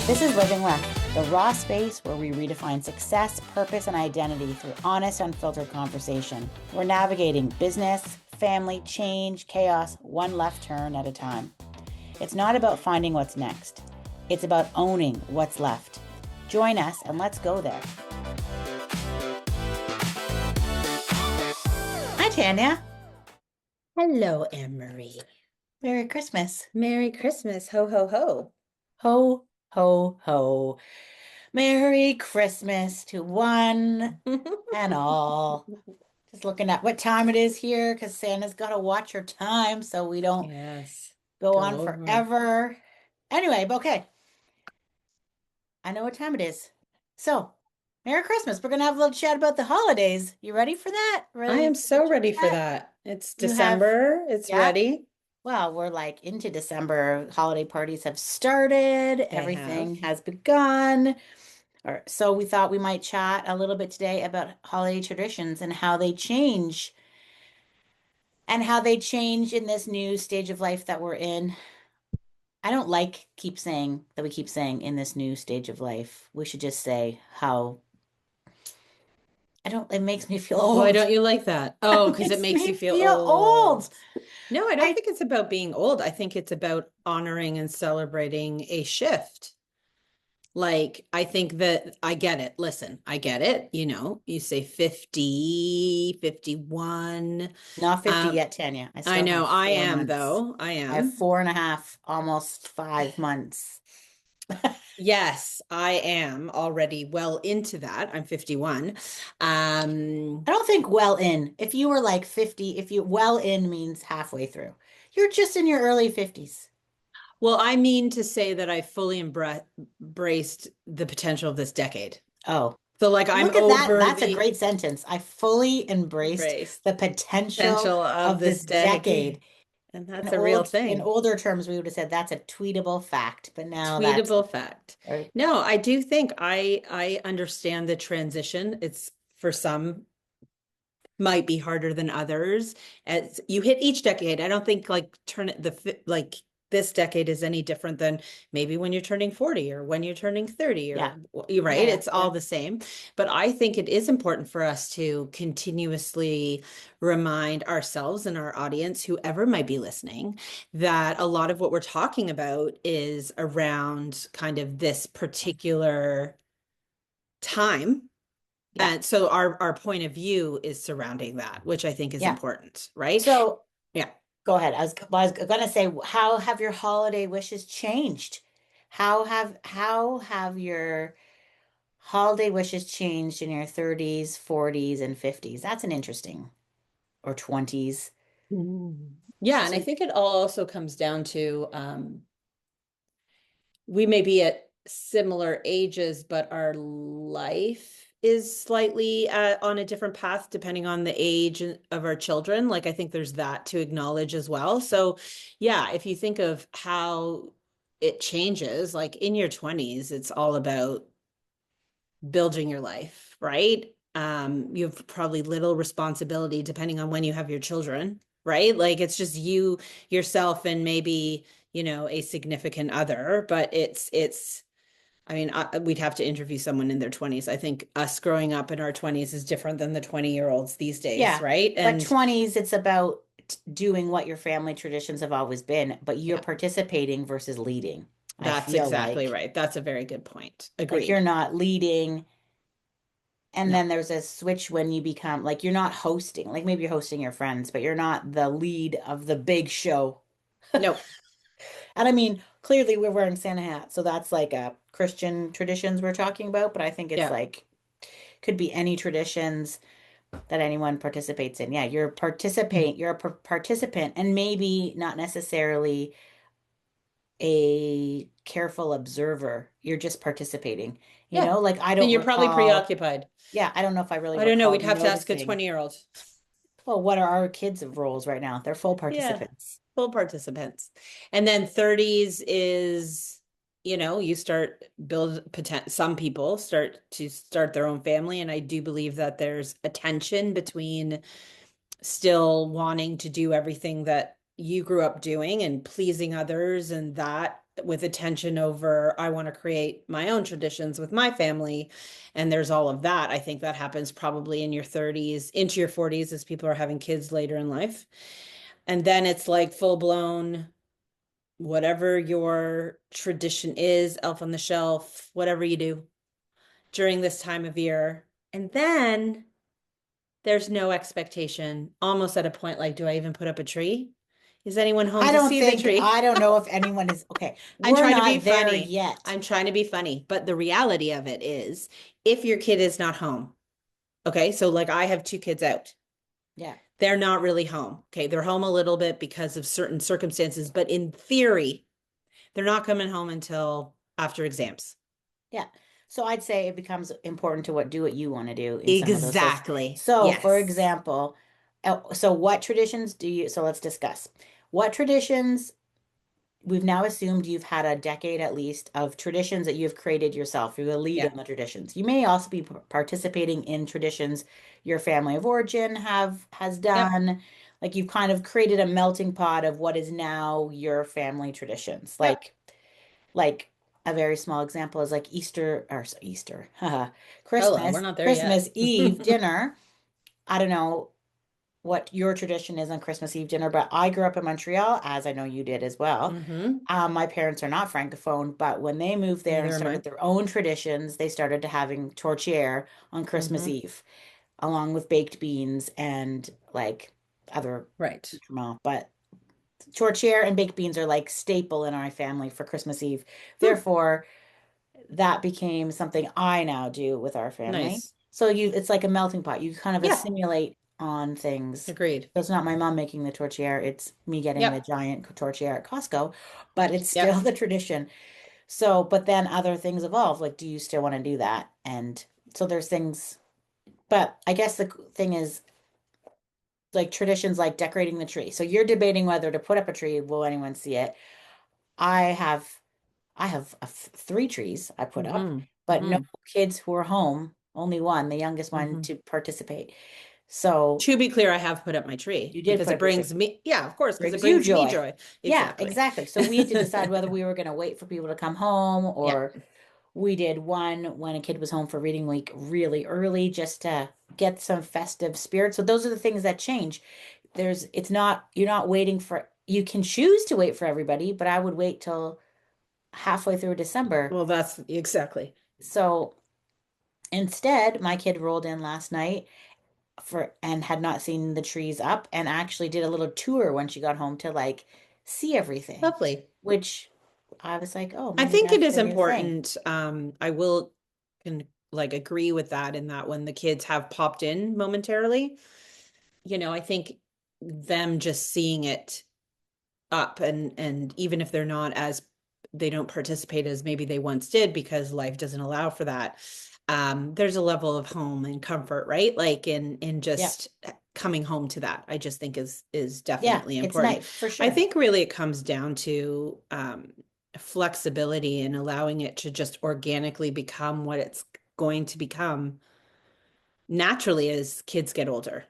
This is Living Left, the raw space where we redefine success, purpose, and identity through honest, unfiltered conversation. We're navigating business, family, change, chaos, one left turn at a time. It's not about finding what's next. It's about owning what's left. Join us and let's go there. Hi, Tanya. Hello, Anne-Marie. Merry Christmas. Merry Christmas. Ho, ho, ho. Ho, ho, ho. Merry Christmas to one and all. Just looking at what time it is here because Santa's got to watch her time so we don't go on over. forever. Anyway, okay. I know what time it is. So, Merry Christmas. We're going to have a little chat about the holidays. You ready for that? I am so ready for that. It's December. It's ready. Well, we're like into December. Holiday parties have started. Everything has begun. So we thought we might chat a little bit today about holiday traditions and how they change in this new stage of life that we're in. I don't like keep saying in this new stage of life. We should just say how it makes me feel old. Why don't you like that? Oh, because it makes you feel old. No, I don't think it's about being old. I think it's about honoring and celebrating a shift. Like, I think that I get it. Listen, I get it. You know, you say 50, 51. Not 50 yet, Tanya. I know. I am, though. I am. I have 4.5, almost 5 months. Yes, I am already well into that. I'm 51. I don't think well in. If you were like 50, if you well in means halfway through. You're just in your early 50s. Well, I mean to say that I fully embraced the potential of this decade. Oh. So like I'm Look at over that. That's a great sentence. I fully embraced the potential of this decade. And that's a real thing. In older terms, we would have said that's a tweetable fact, but now tweetable fact. Right. No, I do think I understand the transition. It's for some might be harder than others. As you hit each decade, I don't think like this decade is any different than maybe when you're turning 40 or when you're turning 30 or you're right. It's all the same. But I think it is important for us to continuously remind ourselves and our audience, whoever might be listening, that a lot of what we're talking about is around kind of this particular time. Yeah. And so our point of view is surrounding that, which I think is important, right? So yeah. Go ahead. I was going to say, how have your holiday wishes changed? How have your holiday wishes changed in your 30s, 40s, and 50s? That's an interesting, or 20s. Yeah, and I think it all also comes down to we may be at similar ages, but our life is slightly on a different path depending on the age of our children. Like, I think there's that to acknowledge as well. So yeah, if you think of how it changes, like in your 20s, it's all about building your life, right? You have probably little responsibility depending on when you have your children, right? Like it's just you, yourself, and maybe, you know, a significant other, but I mean, we'd have to interview someone in their 20s. I think us growing up in our 20s is different than the 20-year-olds these days, right? But 20s, it's about doing what your family traditions have always been, but you're participating versus leading. That's exactly right. That's a very good point. Agreed. Like you're not leading. And then there's a switch when you become like you're not hosting. Like maybe you're hosting your friends, but you're not the lead of the big show. No. And I mean, clearly we're wearing Santa hats, so that's like a Christian traditions we're talking about, but I think it's like could be any traditions that anyone participates in. Yeah, you're a participant and maybe not necessarily a careful observer. You're just participating. You know, like I don't and you're probably preoccupied. Yeah, I don't know if I really I don't know. We'd have to ask a 20-year-old. Well, what are our kids' roles right now? They're full participants. Full participants. And then 30s is, you know, you start some people start their own family. And I do believe that there's a tension between still wanting to do everything that you grew up doing and pleasing others and that with attention over, I want to create my own traditions with my family. And there's all of that. I think that happens probably in your 30s, into your 40s as people are having kids later in life. And then it's like full blown, whatever your tradition is, elf on the shelf, whatever you do during this time of year. And then there's no expectation, almost at a point like, do I even put up a tree? Is anyone home to see the tree? I don't know if anyone is, okay. I'm We're trying to be not there funny. yet. I'm trying to be funny. But the reality of it is, if your kid is not home, okay, so like I have two kids out, Yeah. they're not really home. Okay, they're home a little bit because of certain circumstances, but in theory, they're not coming home until after exams. Yeah. So I'd say it becomes important to do what you want to do in some of those cases. Exactly. So for Yes. example, so what traditions so let's discuss. What traditions, we've now assumed you've had a decade at least of traditions that you've created yourself. You're the lead Yeah. on the traditions. You may also be participating in traditions your family of origin has Yep. done. Like you've kind of created a melting pot of what is now your family traditions. Yep. Like a very small example is like Easter, haha, Hold on, we're not there yet. Christmas Eve dinner. I don't know what your tradition is on Christmas Eve dinner, but I grew up in Montreal, as I know you did as well. Mm-hmm. My parents are not francophone, but when they moved there and Neither am started I. their own traditions, they started to having tortillere on Christmas Mm-hmm. Eve, along with baked beans and like other Right. accoutrement. But tortillere and baked beans are like staple in our family for Christmas Eve. Hmm. Therefore, that became something I now do with our family. Nice. So it's like a melting pot. You kind of Yeah. assimilate on things. Agreed. So it's not my mom making the tortilla, it's me getting the Yep. giant tortilla at Costco, but it's still Yep. the tradition. So, but then other things evolve. Like, do you still want to do that? And so there's things, but I guess the thing is like traditions like decorating the tree. So you're debating whether to put up a tree. Will anyone see it? I have I have three trees I put up, Mm-hmm. but no Mm-hmm. kids who are home, only one, the youngest one, Mm-hmm. to participate. So To be clear, I have put up my tree you did because put it up your tree. brings me, yeah, of course, because it Brings you brings me joy. joy. Yeah, Exactly. exactly. So we had to decide whether we were going to wait for people to come home, Yeah. or we did one when a kid was home for reading week really early just to get some festive spirit. So those are the things that change. It's not, you're not waiting for, you can choose to wait for everybody, but I would wait till halfway through December. Well, that's exactly. So instead, my kid rolled in last night and had not seen the trees up and actually did a little tour when she got home to like see everything, Lovely. which I was like, oh, I maybe think it that's is the new thing. important. I will can like agree with that in that when the kids have popped in momentarily, I think them just seeing it up and even if they're not as they don't participate as maybe they once did because life doesn't allow for that. There's a level of home and comfort, right? Like in Yeah. just coming home to that, I just think is Yeah. definitely It's important. nice for I sure. think really it comes down to flexibility and allowing it to just organically become what it's going to become naturally as kids get older.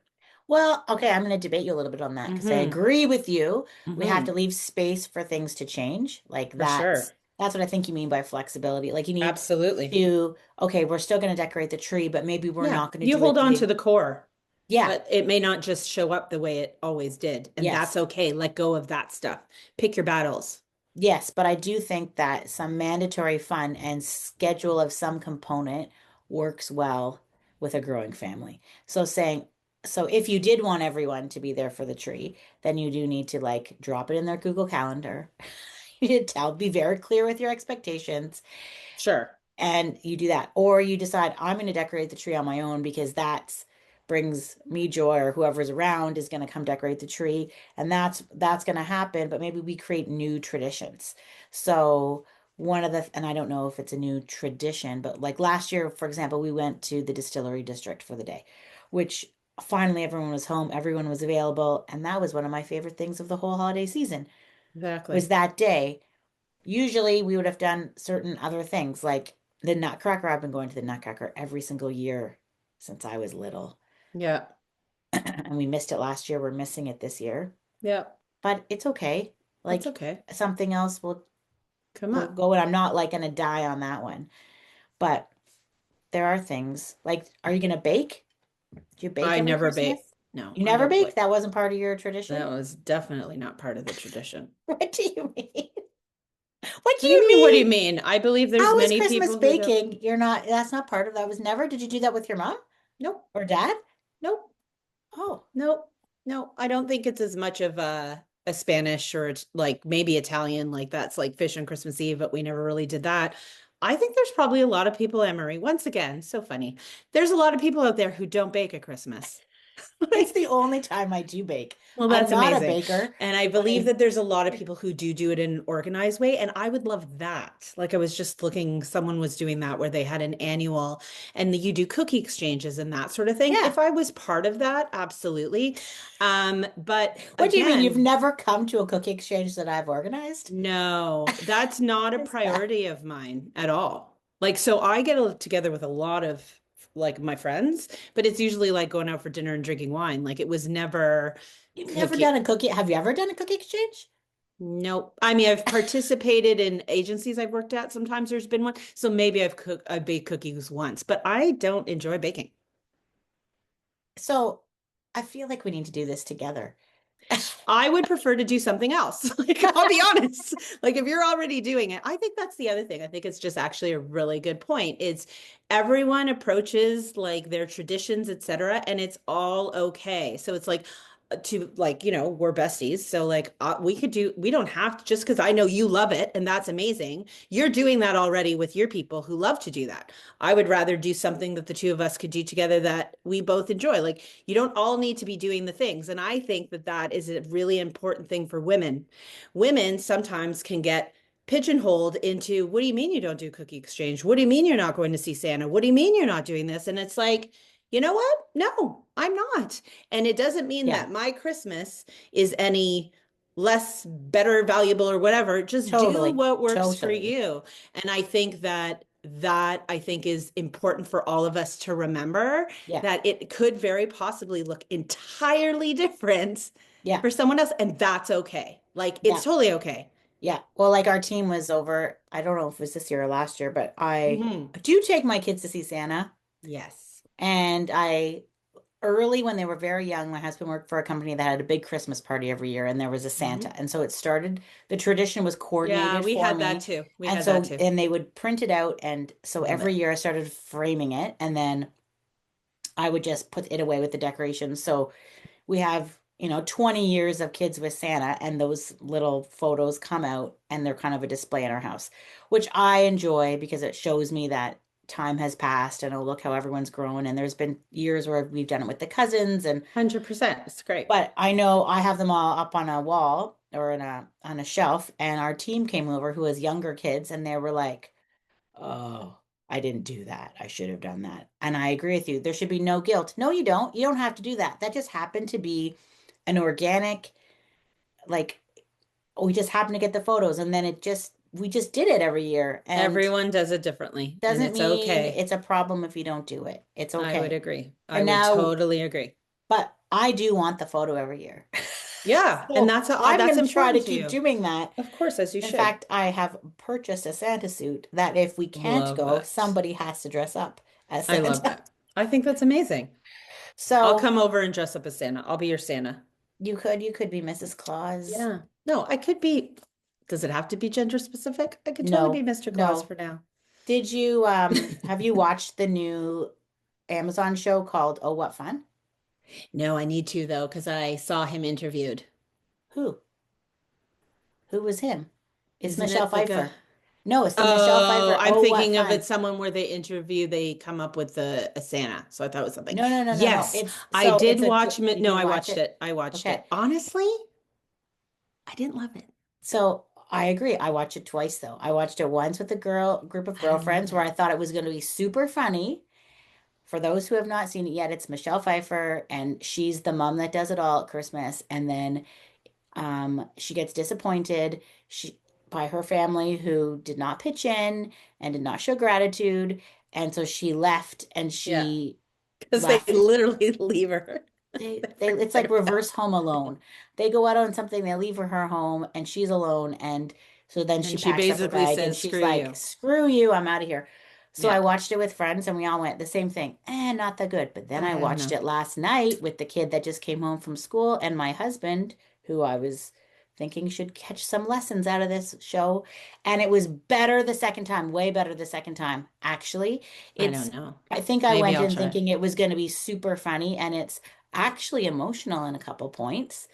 Well, okay, I'm going to debate you a little bit on that because I Mm-hmm. agree with you. We have to Mm-hmm. leave space for things to change. Like For sure. that's what I think you mean by flexibility. Like you need Absolutely. to, okay, we're still going to decorate the tree, but maybe we're Yeah. not going to You do hold it on to the core, yeah. but it may not just show up the way it always did. And Yes. that's okay. Let go of that stuff. Pick your battles. Yes, but I do think that some mandatory fun and schedule of some component works well with a growing family. So if you did want everyone to be there for the tree, then you do need to like drop it in their Google Calendar. You need to be very clear with your expectations, Sure. and you do that. Or you decide I'm going to decorate the tree on my own because that's brings me joy, or whoever's around is going to come decorate the tree, and that's going to happen, but maybe we create new traditions. So and I don't know if it's a new tradition, but like last year, for example, we went to the distillery district for the day, which finally everyone was home, everyone was available, and that was one of my favorite things of the whole holiday season was Exactly. that day. Usually we would have done certain other things like the Nutcracker. I've been going to the Nutcracker every single year since I was little. Yeah. And we missed it last year. We're missing it this year. Yeah. But it's okay. That's Like okay. something else will Come on. go, and I'm not like gonna die on that one. But there are things like, are you gonna bake? Do you bake I every never Christmas? bake. No, You I never don't bake? bake. That wasn't part of your tradition? That was definitely not part of the tradition. What do you mean? What do What do you you mean? What do you mean? mean? I believe there's How is many Christmas people who don't. baking? You're not, that's not part of that. Was never, did you do that with your mom Nope. or dad? Nope. Oh, Nope. No, I don't think it's as much of a Spanish or it's like maybe Italian, like that's like fish on Christmas Eve, but we never really did that. I think there's probably a lot of people, Emery, once again, so funny. There's a lot of people out there who don't bake at Christmas. it's the only time I do bake. Well, I'm that's not a amazing. baker, And I but believe that there's a lot of people who do it in an organized way. And I would love that. Like I was just looking, someone was doing that where they had an annual and you do cookie exchanges and that sort of thing. yeah. If I was part of that, absolutely. But What do you mean? You've again, never come to a cookie exchange that I've organized? no, that's not a What is that? priority of mine at all. Like, so I get together with a lot of like my friends, but it's usually like going out for dinner and drinking wine. Like it was never You've never done cookie. a cookie. Have you ever done a cookie exchange? Nope. I mean, I've participated in agencies I've worked at. Sometimes there's been one. So maybe I baked cookies once, but I don't enjoy baking. So I feel like we need to do this together. I would prefer to do something else. Like, I'll be honest. Like, if you're already doing it, I think that's the other thing. I think it's just actually a really good point. It's everyone approaches like their traditions, etc., and it's all okay. So it's like to like, we're besties. So like we don't have to just because I know you love it and that's amazing. You're doing that already with your people who love to do that. I would rather do something that the two of us could do together that we both enjoy. Like you don't all need to be doing the things. And I think that that is a really important thing for women. Women sometimes can get pigeonholed into what do you mean you don't do cookie exchange? What do you mean you're not going to see Santa? What do you mean you're not doing this? And it's like, you know what? No, I'm not. And it doesn't mean Yeah, that my Christmas is any less better valuable or whatever. Just do totally. what works for Totally. you. And I think that I think is important for all of us to remember Yeah. that it could very possibly look entirely different Yeah. for someone else and that's okay. Like Yeah. it's totally okay. Yeah. Well, like our team was over, I don't know if it was this year or last year, but I Hmm. do take my kids to see Santa. Yes. And I early when they were very young, my husband worked for a company that had a big Christmas party every year and there was a Santa. Hmm. And so it started, the tradition was Yeah, coordinated we for had that me. too. We And had that so, too. and they would print it out. And so Love every it. year I started framing it and then I would just put it away with the decorations. So we have, 20 years of kids with Santa, and those little photos come out and they're kind of a display in our house, which I enjoy because it shows me that time has passed and oh, look how everyone's grown. And there's been years where we've done it with the cousins and 100%. It's great. but I know I have them all up on a wall or in a on a shelf, and our team came over who has younger kids and they were like, "Oh, I didn't do that. I should have done that." And I agree with you. There should be no guilt. No, you don't. You don't have to do that. That just happened to be an organic, like, we just happened to get the photos and then we just did it every year. And Everyone does it differently, and doesn't it's mean okay. it's a problem if you don't do it. It's I would okay. agree. I And would now, totally agree. but I do want the photo every year. Yeah, and So I'm that's going to try to important to keep you. doing that. Of course, as you In should. fact, I have purchased a Santa suit that if we can't Love go, that. somebody has to dress up as I love Santa. that. I think that's amazing. I'll So come over and dress up as Santa. I'll be your Santa. you could be Mrs. Claus. Yeah. No, I could be. Does it have to be gender specific? I could totally be No, Mr. Claus no. for now. Did you have you watched the new Amazon show called Oh What Fun? No, I need to though, because I saw him interviewed. Who? Who was him? It's Isn't Michelle it like a Pfeiffer. No, it's the Michelle Oh, Pfeiffer. I'm Oh What thinking of it Fun. someone where they interview, they come up with a Santa. So I thought it was something. No, no, no, no, no. Yes, It's I so did it's a watch it. you No, did I watch watched it. it. I watched Okay. it. Honestly, I didn't love it. So I agree. I watched it twice though. I watched it once with a group of I didn't love girlfriends where it. I thought it was going to be super funny. For those who have not seen it yet, it's Michelle Pfeiffer and she's the mom that does it all at Christmas. And then she gets disappointed by her family who did not pitch in and did not show gratitude. And so she left and Yeah, she because they left. literally leave her. They it's like reverse Home Alone. They go out on something, they leave her home, and she's alone. And So then she And she packs up her basically bag and says, she's screw like, you. screw you, I'm out of here. So I Yeah. watched it with friends and we all went the same thing. Not that good. But then I watched No. it last night with the kid that just came home from school and my husband, who I was thinking should catch some lessons out of this show. And it was better the second time, way better the second time. Actually, I don't it's, know. I think I Maybe went I'll in try. thinking it was going to be super funny and it's actually emotional in a couple points.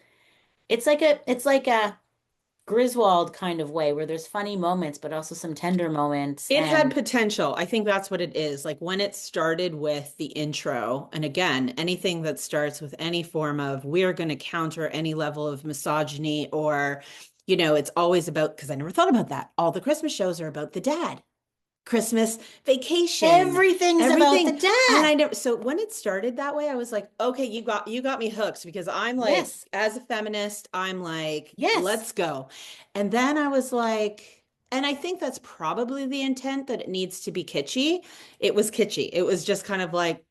It's like a Griswold kind of way where there's funny moments, but also some tender moments. It had And potential. I think that's what it is. Like when it started with the intro, and again, anything that starts with any form of we're going to counter any level of misogyny or, it's always about, because I never thought about that. All the Christmas shows are about the dad. Christmas vacation, everything's about the everything. And dad. I never, so when it started that way, I was like, okay, you got me hooked because I'm like, Yes. as a feminist, I'm like, Yes. let's go. And then I was like, and I think that's probably the intent that it needs to be kitschy. It was kitschy. It was just kind of like,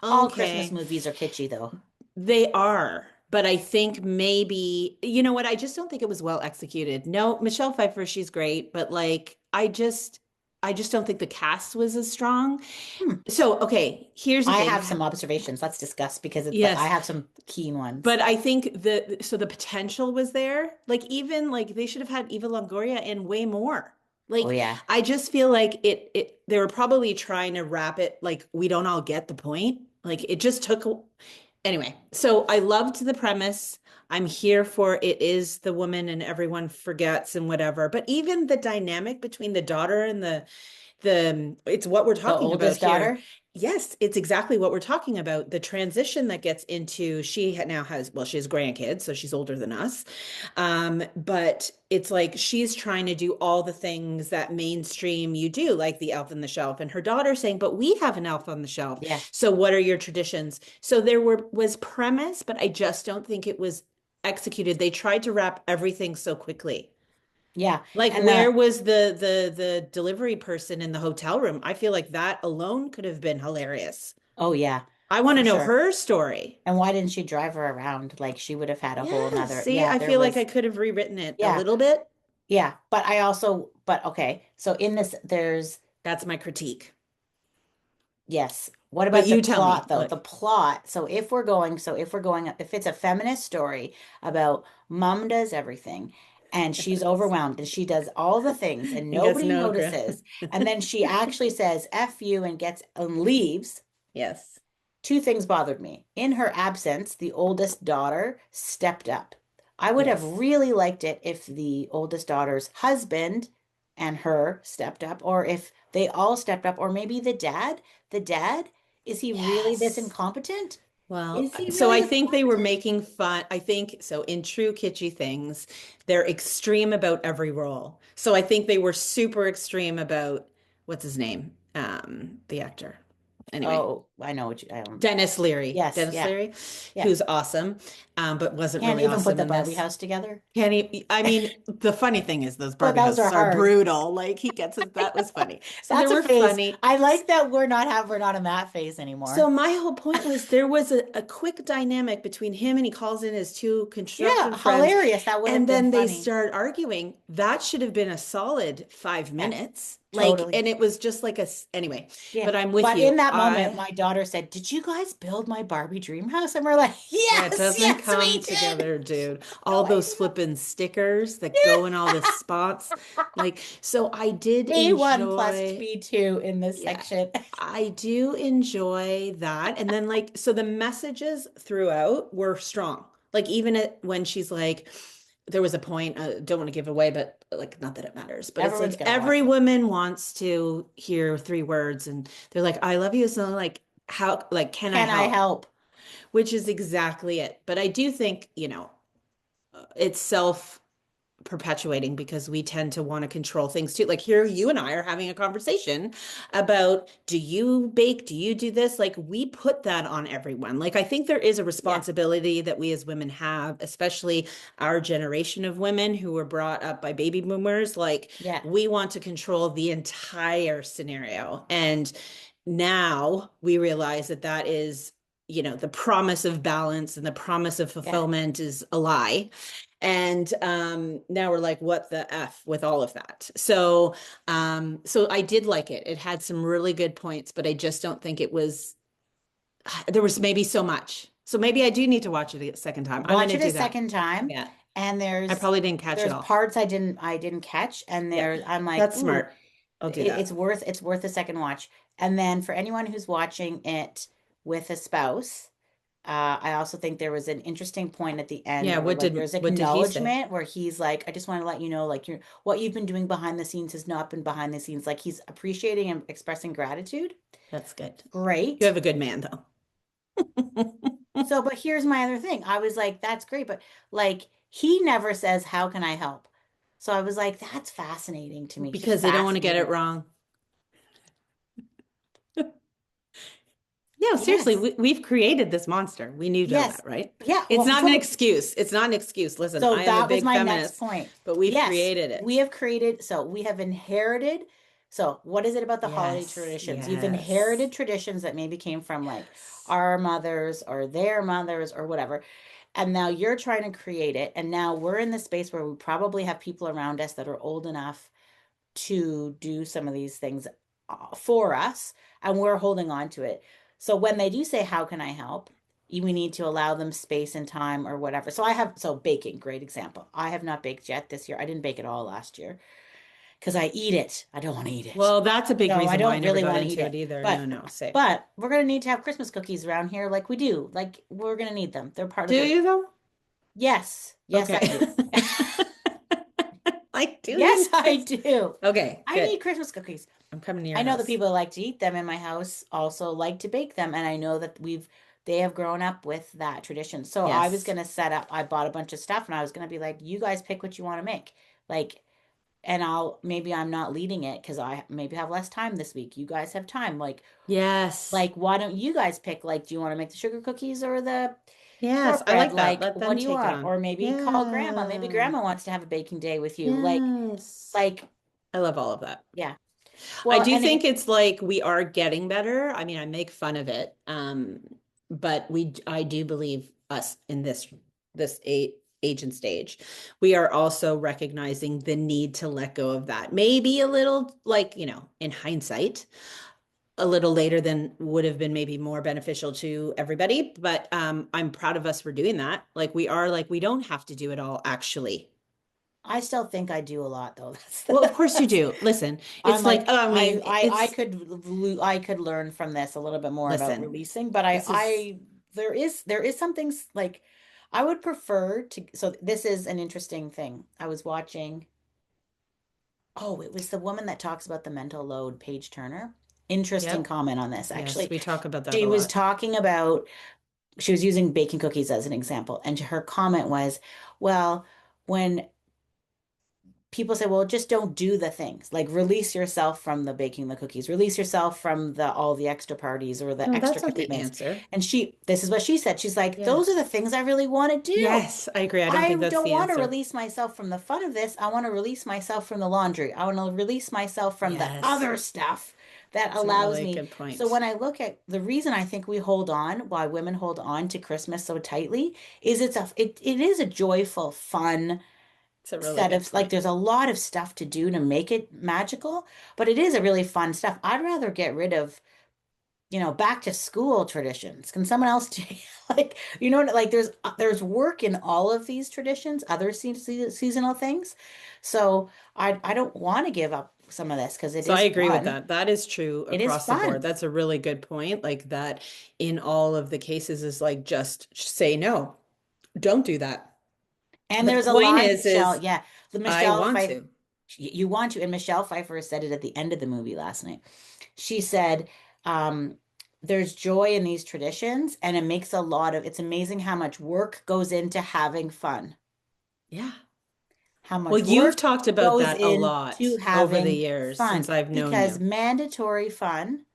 All Christmas okay, movies are kitschy though. they are. But I think maybe, you know what? I just don't think it was well executed. No, Michelle Pfeiffer, she's great, but like, I just don't think the cast was as strong. Hmm. So, okay, here's the I thing. have some observations. Let's discuss because it's like I Yes, have some keen ones. but I think the potential was there. Like even like they should have had Eva Longoria in way more. Oh Like yeah. I just feel like it they were probably trying to wrap it like we don't all get the point. Like it just took anyway. So I loved the premise. I'm here for it is the woman and everyone forgets and whatever. But even the dynamic between the daughter and the it's what we're The talking about oldest here. daughter. Yes, it's exactly what we're talking about. The transition that gets into now has, well, she has grandkids, so she's older than us. But it's like she's trying to do all the things that mainstream you do, like the elf on the shelf, and her daughter saying, "But we have an elf on the shelf. Yeah. So what are your traditions?" So there was premise, but I just don't think it was executed. They tried to wrap everything so quickly. Yeah. Like And where the was the delivery person in the hotel room? I feel like that alone could have been hilarious. oh yeah, I want to for know sure. her story. And why didn't she drive her around? Like she would have had a whole Yeah, nother, see, yeah, I there feel like I was, could have rewritten it a yeah, little bit. yeah. But okay. So in this, there's, That's my critique. yes. What But about the you tell me, plot though? The like, plot. If it's a feminist story about mom does everything and she's overwhelmed and she does all the things and he gets nobody no credit. notices. And then she actually says F you and gets and leaves. Yes. Two things bothered me. In her absence, the oldest daughter stepped up. I would have Yes. really liked it if the oldest daughter's husband and her stepped up, or if they all stepped up, or maybe the dad. The dad, is he really this Yes. incompetent? Well, Is he so really I this think they were incompetent? making fun. I think so in true kitschy things, they're extreme about every role. So I think they were super extreme about what's his name? The actor. Anyway, Oh, I know what you, Dennis Leary. yes, Dennis yeah, Leary, yeah. who's awesome, but wasn't Can't really even put awesome the in Barbie this. house together. Can he? I mean, the funny thing is those But Barbie those are houses are hard. brutal. Like he gets it. That was funny. So there That's a were phase. funny. I like that we're not in that phase So anymore. my whole point was there was a quick dynamic between him and he calls in his two construction Yeah, friends, hilarious. That would have and been then they funny. start arguing. That should have been a solid five Yeah, minutes. Like, totally. and it was just like anyway, Yeah. but I'm with But in you. that moment, my daughter said, "Did you guys build my Barbie dream house?" And we're like, Yeah, it "Yes, doesn't yes, come we did." together, dude. No All those idea. flippin' stickers that go in all the spots. Like, so I did B1 plus enjoy. B2 in this Yeah, section. I do enjoy that. And then like so the messages throughout were strong. Like even when she's like there was a point, don't want to give away, but like not that it matters, but it's Everyone's like gonna every watch it. woman wants to hear three words and they're like, I love you. So like how like can I Can I help? help? Which is exactly it. But I do think, it's self perpetuating because we tend to want to control things too. Like here, you and I are having a conversation about do you bake? Do you do this? Like we put that on everyone. Like I think there is a Yeah, responsibility that we as women have, especially our generation of women who were brought up by baby boomers. Like yeah, we want to control the entire scenario. And now we realize that that is, the promise of balance and the promise of yeah. fulfillment is a lie And now we're like, what the F with all of that? So so I did like it. It had some really good points, but I just don't think it was, there was maybe so much. So maybe I do need to watch it a second time. I'm going Watch to it a do that. second time, Yeah. and I probably didn't catch it there's all. parts I didn't catch, and Yeah. there's I'm like, That's ooh, smart. I'll do that. it's worth a second watch. And then for anyone who's watching it with a spouse, I also think there was an interesting point at the end Yeah, where like there's what did he say? acknowledgement where he's like, I just want to let you know, like what you've been doing behind the scenes has not been behind the scenes. Like he's appreciating and expressing gratitude. That's good. You Great. have a good man though. So, but here's my other thing. I was like, that's great, but like he never says, how can I help? So I was like, that's fascinating to me. Just Because they don't want to get it fascinating. wrong. No, seriously, Yes. we've created this monster. We knew know Yes. that, right? Yeah. It's Well, not an excuse. It's not an excuse. Listen, so I am a that was big my next feminist, point. but we've Yes, created we it. have created, so we have inherited. So, what is it about the holiday Yes, traditions? You've yes, inherited traditions that maybe came from like yes. our mothers or their mothers or whatever. And now you're trying to create it. And now we're in the space where we probably have people around us that are old enough to do some of these things for us, and we're holding on to it. So when they do say, how can I help? We need to allow them space and time or whatever. So baking, great example. I have not baked yet this year. I didn't bake at all last year because I eat it. I don't want to eat it. Well, that's a big So I reason why I don't never really got want to eat into it it. either. No, But no, same. but we're gonna need to have Christmas cookies around here like we do. Like we're gonna need them. They're part Do of the you though? Yes. Yes, I Okay. do. Like, do Yes, you? I do. Okay, I good. need Christmas cookies. I'm coming to your I know the house. people that like to eat them in my house also like to bake them, and I know that they have grown up with that tradition. So I was Yes. gonna set up, I bought a bunch of stuff and I was gonna be like, you guys pick what you want to make. Like, and maybe I'm not leading it because I maybe have less time this week. You guys have time. Yes. Why don't you guys pick? Like, do you want to make the sugar cookies or the Yes. I shortbread? like that. Like, Let what them do you take it want? on. Or maybe call grandma. Maybe Yeah. grandma wants to have a baking day with you. Yes. Like, I love all of that. yeah. I Well, do and think it's like we are getting better. I mean, I make fun of it. But I do believe us in this age and stage. We are also recognizing the need to let go of that. Maybe a little like, in hindsight, a little later than would have been maybe more beneficial to everybody. But I'm proud of us for doing that. Like we don't have to do it all actually. I still think I do a lot though. Well, of course you That's do. Listen, I'm it's like, like oh, I mean, it's I could learn from this a little bit more about listen, releasing, but this is, there is something like I would prefer to. So this is an interesting thing. I was watching. Oh, it was the woman that talks about the mental load, Paige Turner. Interesting yep. comment on this Yes, actually. we talk about that She a was lot. talking about she was using baking cookies as an example, and her comment was, well, when people say, well, just don't do the things. Like release yourself from the baking the cookies, release yourself from the all the extra parties or the No, extra that's not the commitments. answer. And this is what she said. She's like, Yeah. those are the things I really want to do. Yes, I agree. I don't I think that's don't the want to answer. release myself from the fun of this. I want to release myself from the laundry. I want to release myself from the Yes, other stuff that it's a allows really me. good So point. when I look at the reason I think why women hold on to Christmas so tightly is it is a joyful, fun It's a really set good of like point. there's a lot of stuff to do to make it magical, but it is a really fun stuff. I'd rather get rid of, back to school traditions. Can someone else do like like there's work in all of these traditions, other seasonal things. So I don't want to give up some of this because it So I is agree with fun. that. That is true It is across the board. fun. That's a really good point. Like that in all of the cases is like just say no. Don't do that. And But the there's a point line, is Michelle. Yeah, the I Michelle want Pfeiffer. to. You want to, and Michelle Pfeiffer said it at the end of the movie last night. She said, um, "There's joy in these traditions, and it's amazing how much work goes into having fun, Yeah. how Well, much you've work talked about goes that a into lot over the having years fun, since I've known because you. mandatory fun."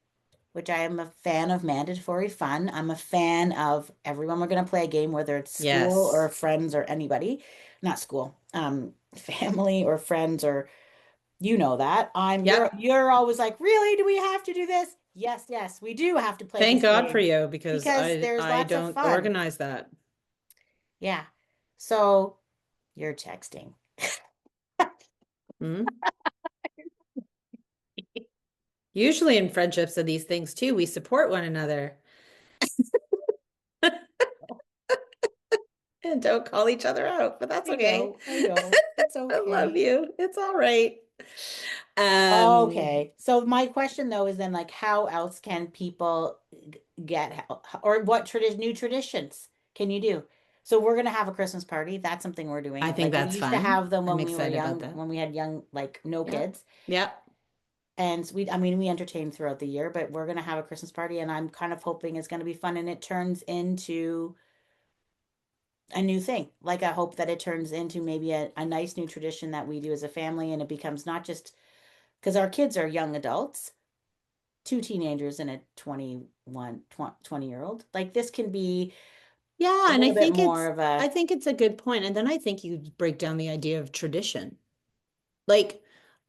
Which I am a fan of mandatory fun. I'm a fan of everyone. We're going to play a game, whether it's school or Yes. friends or anybody, not school, family or friends, or you know that. Yep. You're always like, really? Do we have to do this? Yes, yes, we do have to play Thank this God for game you because because there's I lots of don't fun. organize that. Yeah. So You're texting. Hmm. Usually in friendships and these things too, we support one another and don't call each other out, but that's I okay. know, I know. It's I love okay. you. It's all right. Um, Okay. So my question though is then like how else can people get or what new traditions can you do? So we're gonna have a Christmas party. That's something we're I doing. think Like we that's used to fun. have them I'm when we were excited about young, that. when we had young, like no Yeah. kids. Yeah. And I mean, we entertain throughout the year, but we're gonna have a Christmas party and I'm kind of hoping it's gonna be fun and it turns into a new thing. Like I hope that it turns into maybe a nice new tradition that we do as a family and it becomes not just because our kids are young adults, two teenagers and a 20-year-old. Like this can be Yeah, a and little bit more of I a, think it's a good point. And then I think you break down the idea of tradition. Like,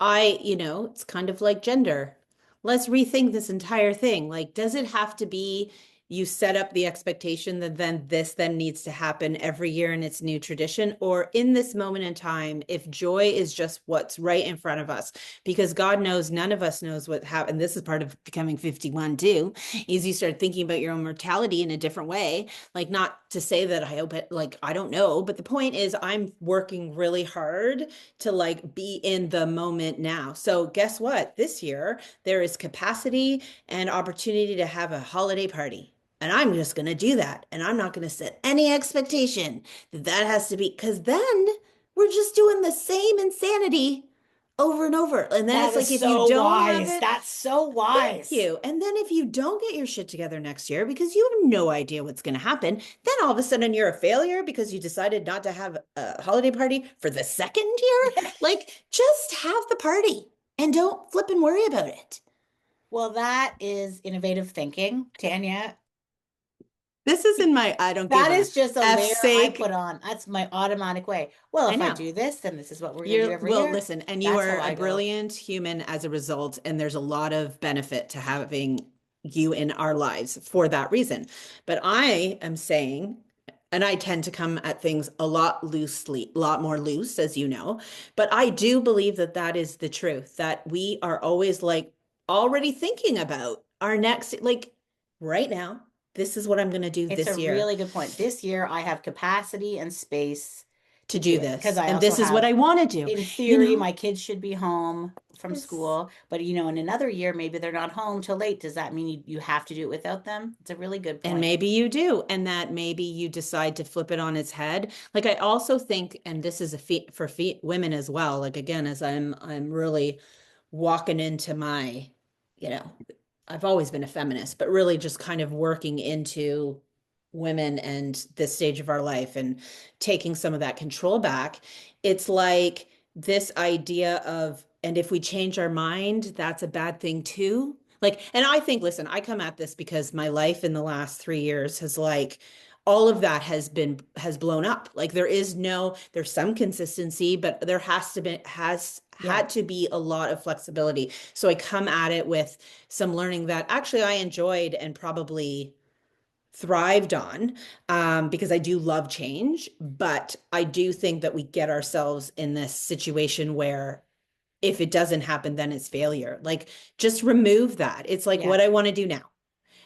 it's kind of like gender. Let's rethink this entire thing. Like, does it have to be you set up the expectation that then needs to happen every year and it's new tradition? Or in this moment in time, if joy is just what's right in front of us, because God knows none of us knows what happened. This is part of becoming 51 too, is you start thinking about your own mortality in a different way. Like, not to say that I hope it, like, I don't know, but the point is I'm working really hard to like be in the moment now. So guess what? This year there is capacity and opportunity to have a holiday party. And I'm just going to do that. And I'm not going to set any expectation that that has to be, because then we're just doing the same insanity over and over. And then that it's is like, if you so don't have wise. it, That's so thank wise. you. And then if you don't get your shit together next year because you have no idea what's going to happen, then all of a sudden you're a failure because you decided not to have a holiday party for the second year. Like, just have the party and don't flip and worry about it. Well, that is innovative thinking, Tanya. This is in my I don't give That a is just a F layer I put sake. on. That's my automatic way. Well, I if I know. do this, then this is what we're going to do You're, every well, year. listen, and you That's how are a I go. brilliant human as a result, and there's a lot of benefit to having you in our lives for that reason. But I am saying, and I tend to come at things a lot loosely, a lot more loose, as you know, but I do believe that that is the truth, that we are always like already thinking about our next, like right now, this is what I'm going to do It's a this year really good point. This year, I have capacity and space to to do do it because this. I And also this is what have, I want to do, in you theory, know? my kids should be home from Yes. school. But in another year, maybe they're not home till late. Does that mean you have to do it without them? It's a really good And point. maybe you do, and that maybe you decide to flip it on its head. Like I also think, and this is a feat for women as well. Like again, as I'm really walking into my, you know, I've always been a feminist, but really just kind of working into women and this stage of our life and taking some of that control back. It's like this idea of, and if we change our mind, that's a bad thing too. Like, and I think, listen, I come at this because my life in the last 3 years has like, all of that has blown up. Like there's some consistency, but there has Yeah. had to be a lot of flexibility. So I come at it with some learning that actually I enjoyed and probably thrived on, because I do love change, but I do think that we get ourselves in this situation where if it doesn't happen, then it's failure. Like just remove that. It's like Yeah. what I want to do now.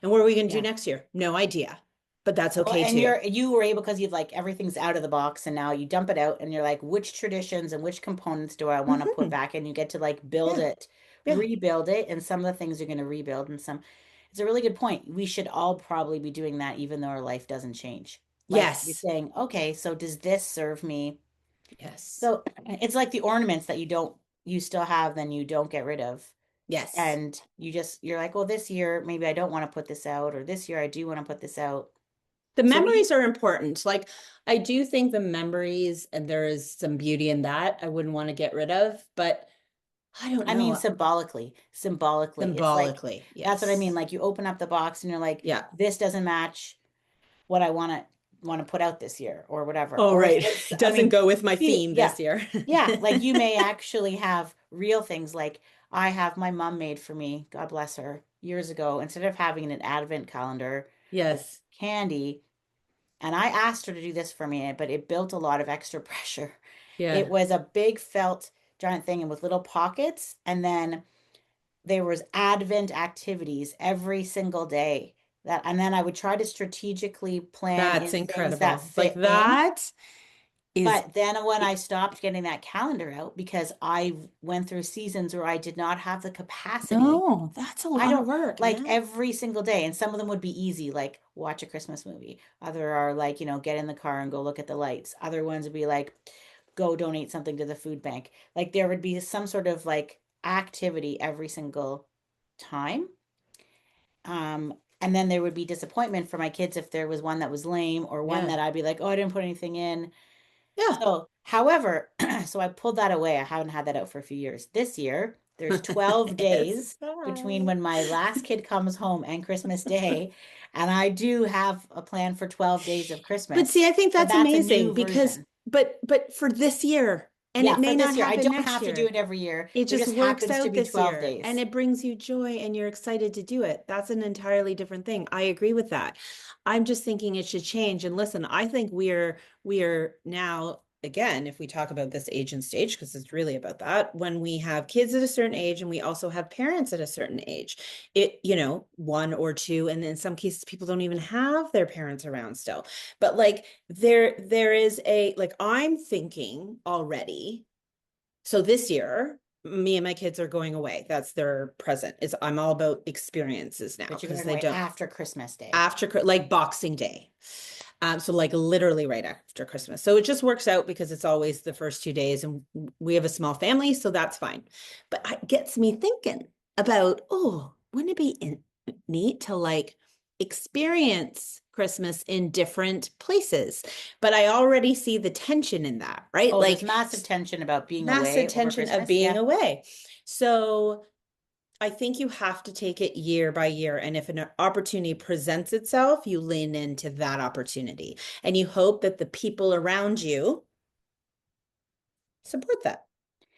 And what are we going to do Yeah. next year? No idea. But that's Well, okay and too. you were able because you've like everything's out of the box and now you dump it out and you're like, which traditions and which components do I want to put Hmm. back? And you get to like build Yeah. it, Yeah. rebuild it, and some of the things you're going to rebuild and some. It's a really good point. We should all probably be doing that even though our life doesn't change. Like you're Yes. saying, okay, so does this serve me? Yes. So it's like the ornaments that you still have, then you don't get rid of. Yes. And you're like, well, this year maybe I don't want to put this out, or this year I do want to put this out. The So we memories are important. Like I do think the memories, and there is some beauty in that I wouldn't want to get rid of, but I don't I mean, know. symbolically, it's like Symbolically, that's what I mean. yes. Like you open up the box and you're like, Yeah. this doesn't match what I want to put out this year or whatever. Oh, right. It I doesn't mean, go with my theme yeah, this year. yeah. Like you may actually have real things. Like I have my mom made for me, God bless her, years ago. Instead of having an advent calendar with Yes. candy, and I asked her to do this for me, but it built a lot of extra pressure. It Yeah. was a big felt giant thing and with little pockets, and then there was Advent activities every single day. That, and then I would try to strategically plan That's in things that incredible. Like fit in. that is, But then when I stopped getting that calendar out because I went through seasons where I did not have the capacity. no, that's a I lot of don't work, like man. every single day, and some of them would be easy, like watch a Christmas movie. Other are like, get in the car and go look at the lights. Other ones would be like, go donate something to the food bank. Like there would be some sort of like activity every single time. And then there would be disappointment for my kids if there was one that was lame or one Yeah. that I'd be like, oh, I didn't put anything in. Yeah. So, however, so I pulled that away. I haven't had that out for a few years. This year, there's 12 It's days between fine. when my last kid comes home and Christmas Day, and I do have a plan for 12 days of But Christmas, see, I think but that's that's a amazing new because, version. but for this year, and Yeah, it for may not this year. I happen don't next have to do year. it every year. It There just just works happens to out be this 12 year and days. it brings you joy and you're excited to do it. That's an entirely different thing. I agree with that. I'm just thinking it should change. And listen, I think we are now again, if we talk about this age and stage, because it's really about that, when we have kids at a certain age and we also have parents at a certain age, one or two, and in some cases people don't even have their parents around still. But like there is a like I'm thinking already so this year, me and my kids are going away. That's their present. Is I'm all about experiences now But you're because going they away don't after Christmas Day. after like Boxing Day. So like literally right after Christmas. So it just works out because it's always the first 2 days and we have a small family, so that's fine. But it gets me thinking about, oh, wouldn't it be neat to like experience Christmas in different places? But I already see the tension in that, right? Oh, there's Like massive tension about being massive away over tension of Christmas. being Yeah. away. So I think you have to take it year by year. And if an opportunity presents itself, you lean into that opportunity and you hope that the people around you support that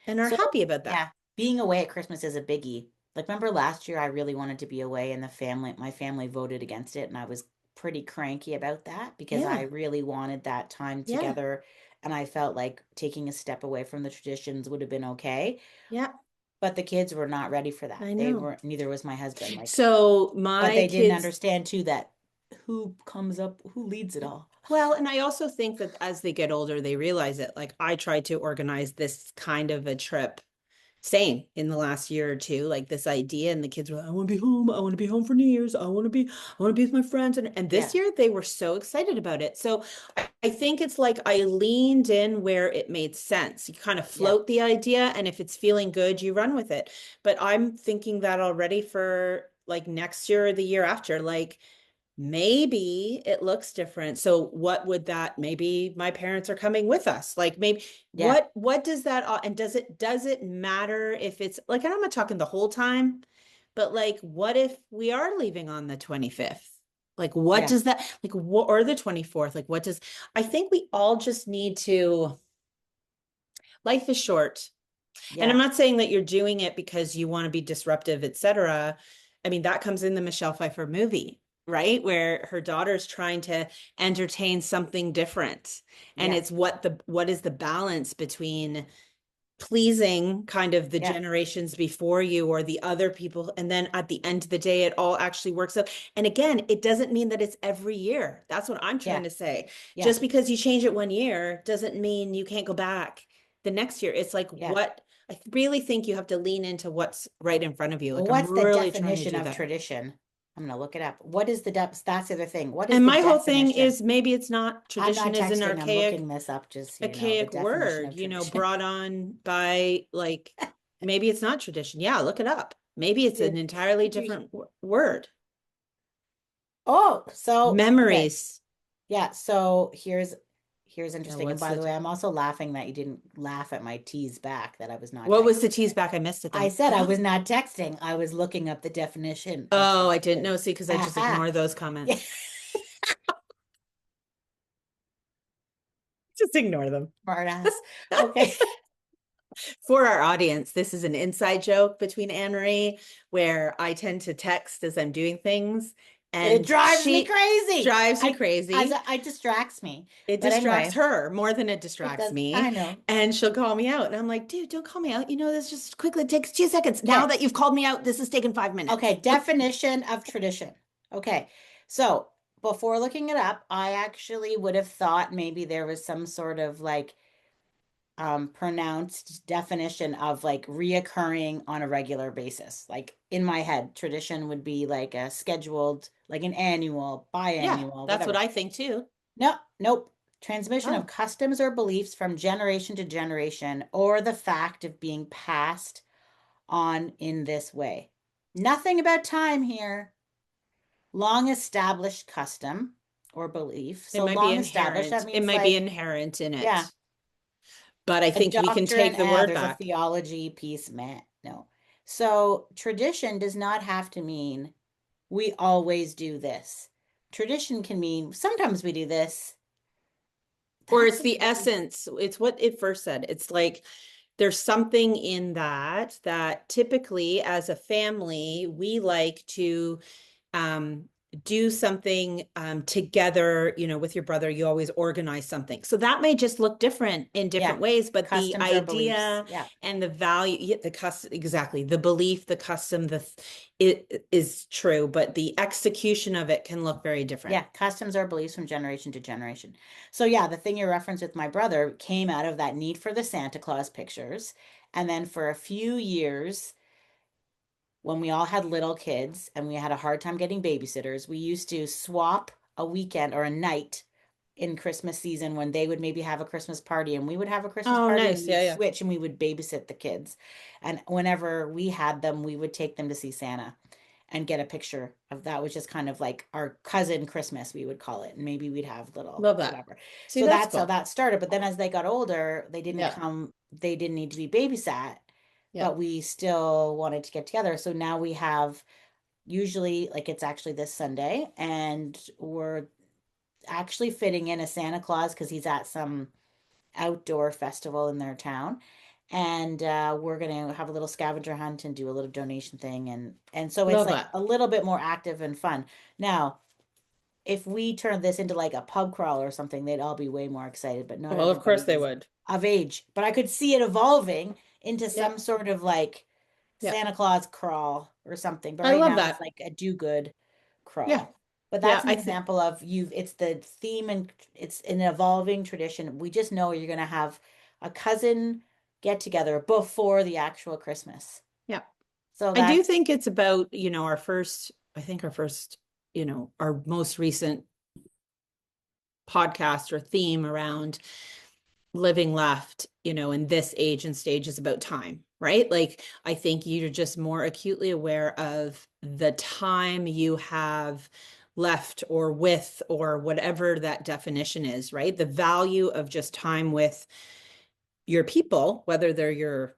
and are So, happy about that. yeah, being away at Christmas is a biggie. Like, remember last year, I really wanted to be away, and my family voted against it, and I was pretty cranky about that because I Yeah. really wanted that time Yeah. together, and I felt like taking a step away from the traditions would have been okay. Yeah. But the kids were not ready for that. I They know. were, neither was my husband. Like, So but my they didn't kids, understand too that who leads it all. well, and I also think that as they get older, they realize it. Like I tried to organize this kind of a trip same in the last year or two, like this idea, and the kids were like, I want to be home. I want to be home for New Year's. I want to be with my friends. And Yeah, this year they were so excited about it. So I think it's like I leaned in where it made sense. You kind of yeah, float the idea, and if it's feeling good, you run with it. But I'm thinking that already for like next year or the year after, like maybe it looks different. So what would that, maybe my parents are coming with us. Like maybe yeah, what does that and does it matter if it's like, and I'm not talking the whole time, but like what if we are leaving on the 25th? Like what yeah, does that like what or the 24th? Like what does I think we all just need to life is short. And I'm yeah, not saying that you're doing it because you want to be disruptive, etc. I mean, that comes in the Michelle Pfeiffer movie, right? Where her daughter's trying to entertain something different. And yeah, it's what is the balance between pleasing kind of the yeah, generations before you or the other people. And then at the end of the day, it all actually works out. And again, it doesn't mean that it's every year. That's what I'm trying yeah, to say. yeah, Just because you change it one year doesn't mean you can't go back the next year. It's like yeah. what I really think you have to lean into what's right in front of you. Well, Like I'm what's the really trying to definition do of that. tradition? I'm gonna look it up. What is the depth? That's the other thing. What is And the my whole thing definition? is maybe it's not I'm tradition not is an texting, I'm archaic looking this up just so you know the archaic definition word, of tradition. brought on by like maybe it's not tradition. Yeah, look it up. Maybe it's an entirely different word. Oh, so okay. Memories. Yeah, so here's Yeah, interesting. And what's by the the way, I'm also laughing that you didn't laugh at my tease back that I was not what was texting. the tease back? I missed it I then. said I was not texting. I was looking up the definition of Oh, I didn't tradition. know. See, because I just Aha. ignore those Yeah. comments. Just ignore them. Smartass. Okay. For our audience, this is an inside joke between Anne Marie where I tend to text as I'm doing things. It And drives me she crazy. drives you crazy. It distracts me. It But distracts anyway, her more than it it distracts does. I me. know. And she'll call me out. And I'm like, dude, don't call me out. This just quickly takes 2 seconds. Now Okay. that you've called me out, this has taken 5 minutes. Okay. Definition of tradition. Okay. So before looking it up, I actually would have thought maybe there was some sort of like pronounced definition of like reoccurring on a regular basis. Like in my head, tradition would be like a scheduled, like an annual, Yeah, biannual, that's what whatever. I think too. No, nope. Transmission of Oh, customs or beliefs from generation to generation, or the fact of being passed on in this way. Nothing about time here. Long established custom or belief. it So might be long established, that inherent. It means might be like, inherent in yeah, it. But I a think we can doctrine, take the word there's a back. theology piece, man. No. So tradition does not have to mean we always do this. Tradition can mean sometimes we do this. Or That's it's a the really, essence. It's what it first said. It's like there's something in that typically as a family, we like to um, do something together, with your brother, you always organize something. So that may just look different in yeah, different ways, but the customs or beliefs. idea Yeah. and the value, yeah, the custom, exactly, the belief, the custom, it is true, but the execution of it can look very different. Yeah, customs or beliefs from generation to generation. So yeah, the thing you referenced with my brother came out of that need for the Santa Claus pictures. And then for a few years, when we all had little kids and we had a hard time getting babysitters, we used to swap a weekend or a night in Christmas season when they would maybe have a Christmas party and we would have a Christmas Oh, party and nice. we'd Yeah, yeah. switch and we would babysit the kids. And whenever we had them, we would take them to see Santa and get a picture of that, which is kind of like our cousin Christmas, we would call it. And maybe we'd have little Love that. whatever. See, So that's that's how cool. that started. But then as they got older, Yeah. they didn't need to be babysat, Yeah. but we still wanted to get together. So now we have usually like it's actually this Sunday, and we're actually fitting in a Santa Claus because he's at some outdoor festival in their town. And we're gonna have a little scavenger hunt and do a little donation thing, and so it's Love like that. a little bit more active and fun. Now, if we turn this into like a pub crawl or something, they'd all be way more excited, but not Well, of course everybody they is would. of age. But I could see it evolving into Yeah. some sort of like Yeah. Santa Claus crawl or something. But I right love now it's that. like a do good Yeah. crawl. But Yeah. that's an example of it's the theme and it's an evolving tradition. We just know you're gonna have a cousin get together before the actual Christmas. Yeah. So I do that's think it's about, I think our first, our most recent podcast or theme around living left, in this age and stage is about time, right? Like, I think you're just more acutely aware of the time you have left or with, or whatever that definition is, right? The value of just time with your people, whether they're your,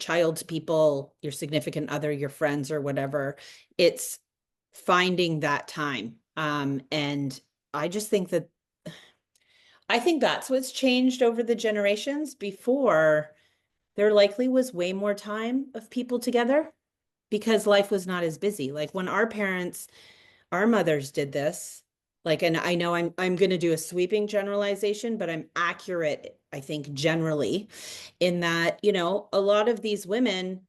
child's people, your significant other, your friends, or whatever. It's finding that time. And I just think that I think that's what's changed over the generations. Before, there likely was way more time of people together because life was not as busy. Like when our mothers did this, like, and I know I'm going to do a sweeping generalization, but I'm accurate, I think, generally, in that, a lot of these women,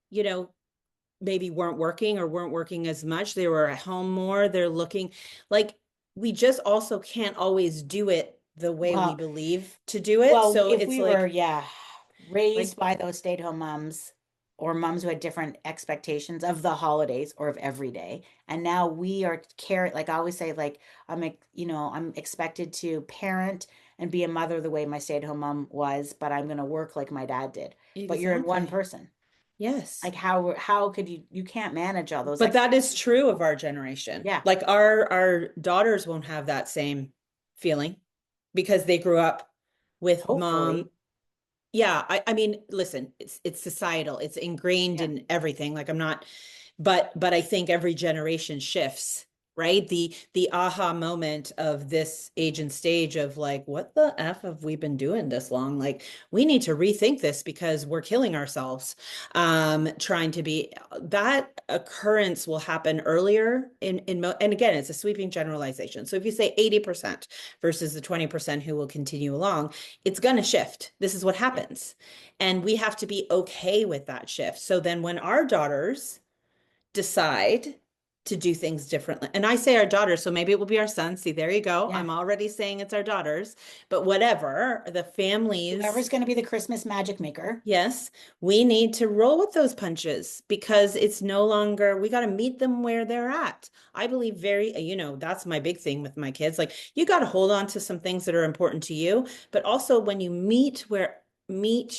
maybe weren't working as much. They were at home more. They're looking like we just also can't always do it the way we well, believe to do it. well, So if it's we were, like, yeah, raised like, by those stay-at-home moms or moms who had different expectations of the holidays or of every day, and now we are carry like I always say, like I'm expected to parent and be a mother the way my stay-at-home mom was, but I'm gonna work like my dad did. But you're in one exactly. person. Yes. Like how could you can't manage all those But that is expectations. true of our generation. Yeah, Like our daughters won't have that same feeling because they grew up with mom. hopefully. Yeah, I mean, listen, it's societal. It's ingrained Yeah. in everything. Like I'm not, but I think every generation shifts. right? The aha moment of this age and stage of like, what the F have we been doing this long? Like, we need to rethink this because we're killing ourselves. Trying to be that occurrence will happen earlier and again, it's a sweeping generalization. So if you say 80% versus the 20% who will continue along, it's going to shift. This is what Yeah. happens. And we have to be okay with that shift. So then when our daughters decide to do things differently. And I say our daughters, so maybe it will be our sons. See, there you go. Yeah. I'm already saying it's our daughters, but whatever, the families, Whoever's going to be the Christmas magic maker. yes, we need to roll with those punches because it's no longer, we got to meet them where they're at. I believe that's my big thing with my kids. Like, you got to hold on to some things that are important to you, but also when you meet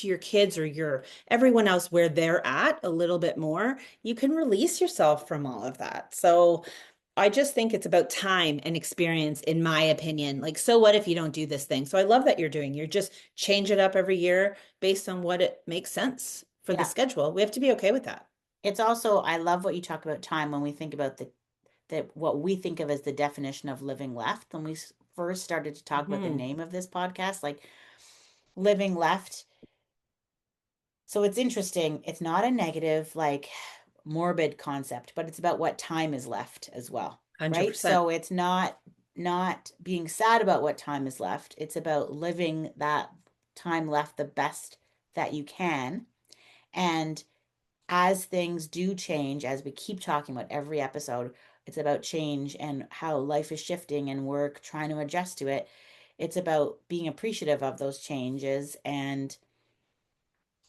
your kids or your everyone else where they're at a little bit more, you can release yourself from all of that. So I just think it's about time and experience, in my opinion. Like, so what if you don't do this thing? So I love that you're just change it up every year based on what it makes sense for the Yeah. schedule. We have to be okay with that. It's also, I love what you talk about time when we think about that what we think of as the definition of living left. When we first started to talk about the Mhm. name of this podcast, like living left. So it's interesting. It's not a negative, like morbid concept, but it's about what time is left as well, right? 100%. So it's not being sad about what time is left. It's about living that time left the best that you can. And as things do change, as we keep talking about every episode, it's about change and how life is shifting and we're trying to adjust to it. It's about being appreciative of those changes and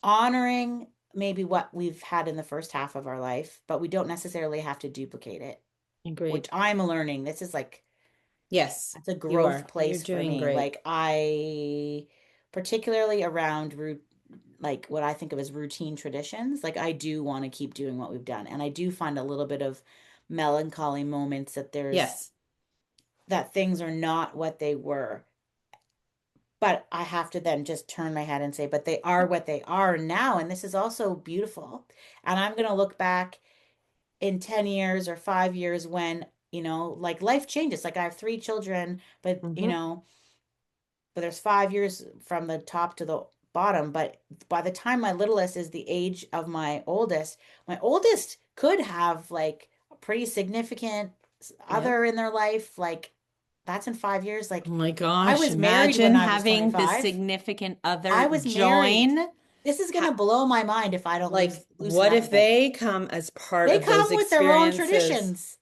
honoring maybe what we've had in the first half of our life, but we don't necessarily have to duplicate it, which Agreed. I'm learning. This is like, Yes, it's a you growth are. You're place for doing me. great. Like, particularly around like what I think of as routine traditions, like I do want to keep doing what we've done. And I do find a little bit of melancholy moments Yes. that things are not what they were. But I have to then just turn my head and say, but they are what they are now. And this is also beautiful. And I'm going to look back in 10 years or 5 years when, like life changes. Like I have 3 children, but, Hmm. but there's 5 years from the top to the bottom. But by the time my littlest is the age of my oldest could have like a pretty significant Yep. other in their life. Like that's in 5 years. Oh Like my I gosh, was married when imagine I was having the 25. significant I other was married. join. This is gonna Ha blow my mind if I don't Like, loosen what up if a bit. they come as part They of those come with their own experiences? traditions.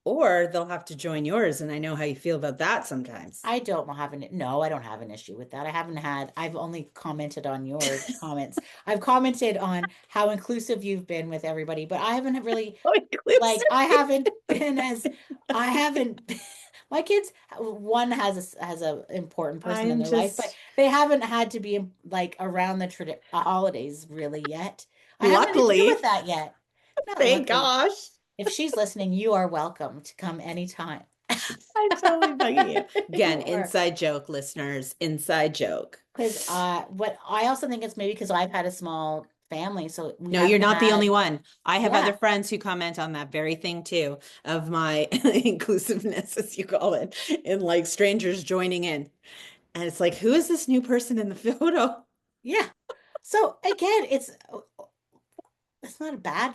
Or they'll have to join yours, and I know how you feel about that sometimes. I don't have an no, I don't have an issue with that. I've only commented on your comments. I've commented on how inclusive you've been with everybody, but I haven't really Oh, like inclusive. I haven't been as I haven't my kids one has a important person in I'm their life, but just they haven't had to be like around the holidays really yet. I haven't had to deal with luckily, that yet. Not thank luckily. gosh. If she's listening, you are welcome to come anytime. I'm totally bugging you. Again, You are. inside joke, listeners, inside joke. Because what I also think it's maybe because I've had a small family, so we No, you're haven't not the only had, one. I have other yeah, friends who comment on that very thing too, of my inclusiveness, as you call it, and like strangers joining in. And it's like, who is this new person in the photo? yeah. So again, it's not bad.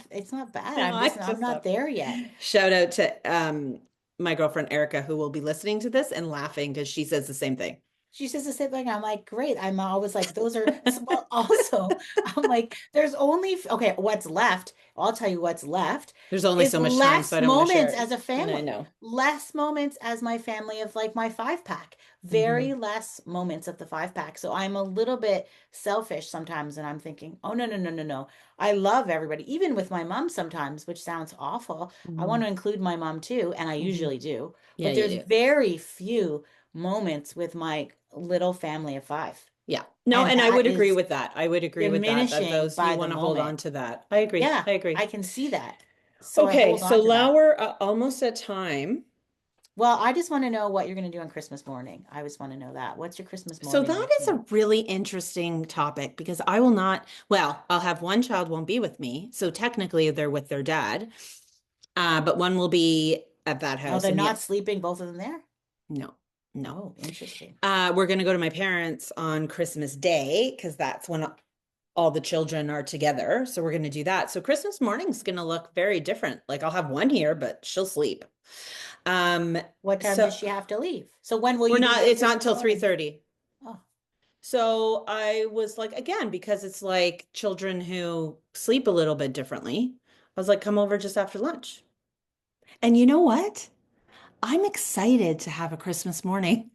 No, I'm not there yet. shout out to my girlfriend Erica, who will be listening to this and laughing because she says the same thing. She says the same thing. I'm like, great. I'm always like, those are, well, also, I'm like, there's only, okay, what's left, I'll tell you what's left There's only is so much time, so less I don't want to share moments it. as a And I family, know. less moments as my family of like my 5 pack, Hmm. very less moments of the 5 pack. So I'm a little bit selfish sometimes. And I'm thinking, oh, no, no, no, no, no. I love everybody, even with my mom sometimes, which sounds awful. I want Hmm. to include my mom too, and I Hmm. usually do, Yeah, but you there's do. very few moments with my little family of 5. Yeah. No, And and I that would agree is with that. I would agree with that, that diminishing those you by the want to hold moment. on to that. I agree. Yeah, I agree. I can see that. So I Okay, hold so on to now that. we're almost at time. Well, I just want to know what you're going to do on Christmas morning. I just want to know that. What's your Christmas So morning that is routine? a really interesting topic because I will not, well, I'll have one child won't be with me. So technically they're with their dad. But one will be at that Oh, house. they're And not yet, sleeping, both of them there? no, no. Oh, interesting. We're going to go to my parents on Christmas Day because that's when all the children are together. So we're going to do that. So Christmas morning's going to look very different. Like I'll have one here, but she'll sleep. What time So does she have to leave? So when will we're you be not, there it's not Christmas until morning? 3:30. Oh, So I was like, again, because it's like children who sleep a little bit differently, I was like, come over just after lunch. And you know what? I'm excited to have a Christmas morning.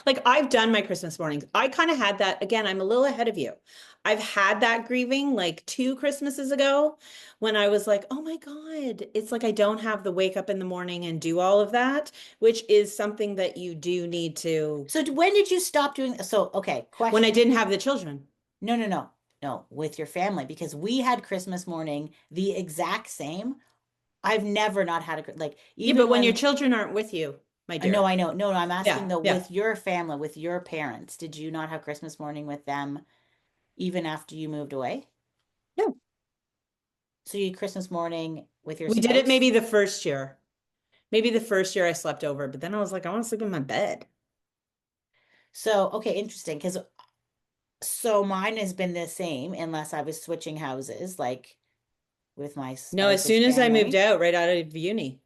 Like I've done my Christmas mornings. I kind of had that again. I'm a little ahead of you. I've had that grieving like 2 Christmases ago when I was like, oh my God, it's like I don't have the wake up in the morning and do all of that, which is something that you do need to so when did you stop doing? So, okay, when I question. didn't have the children. No, no, no, no, with your family, because we had Christmas morning the exact same. I've never not had a, like, Yeah, but even when your when, children aren't with you, my no, dear. I know. No, no, I'm asking Yeah, though, yeah. with your family, with your parents, did you not have Christmas morning with them even after you moved away? No. So you had Christmas morning with your We did it spouse? maybe the first year. Maybe the first year I slept over, but then I was like, I want to sleep in my bed. So, okay, interesting. Because so mine has been the same unless I was switching houses, like with my No, as spouse's soon as I moved family. out, right out of uni,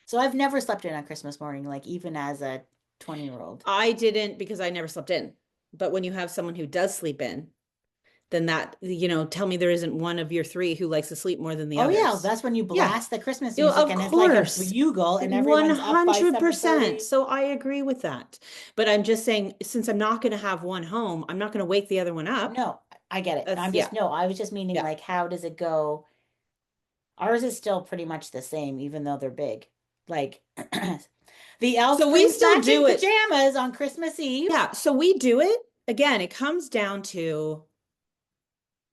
So I've never slept in on Christmas morning, like even as a 20-year-old. I didn't because I never slept in. But when you have someone who does sleep in, then that, tell me there isn't one of your three who likes to sleep more than the Oh yeah, others. that's when you Yeah. blast the Christmas music Of and it's like a course. bugle and everyone's up by 100%. 7:30. So I agree with that. But I'm just saying, since I'm not going to have one home, I'm not going to wake the other one up. No, I get it. That's, I'm yeah, just, no, I was just meaning yeah. like how does it go? Ours is still pretty much the same, even though they're big. Like the elf So we brings still matching do it. pajamas on Christmas Eve. Yeah. So we do it. Again, it comes down to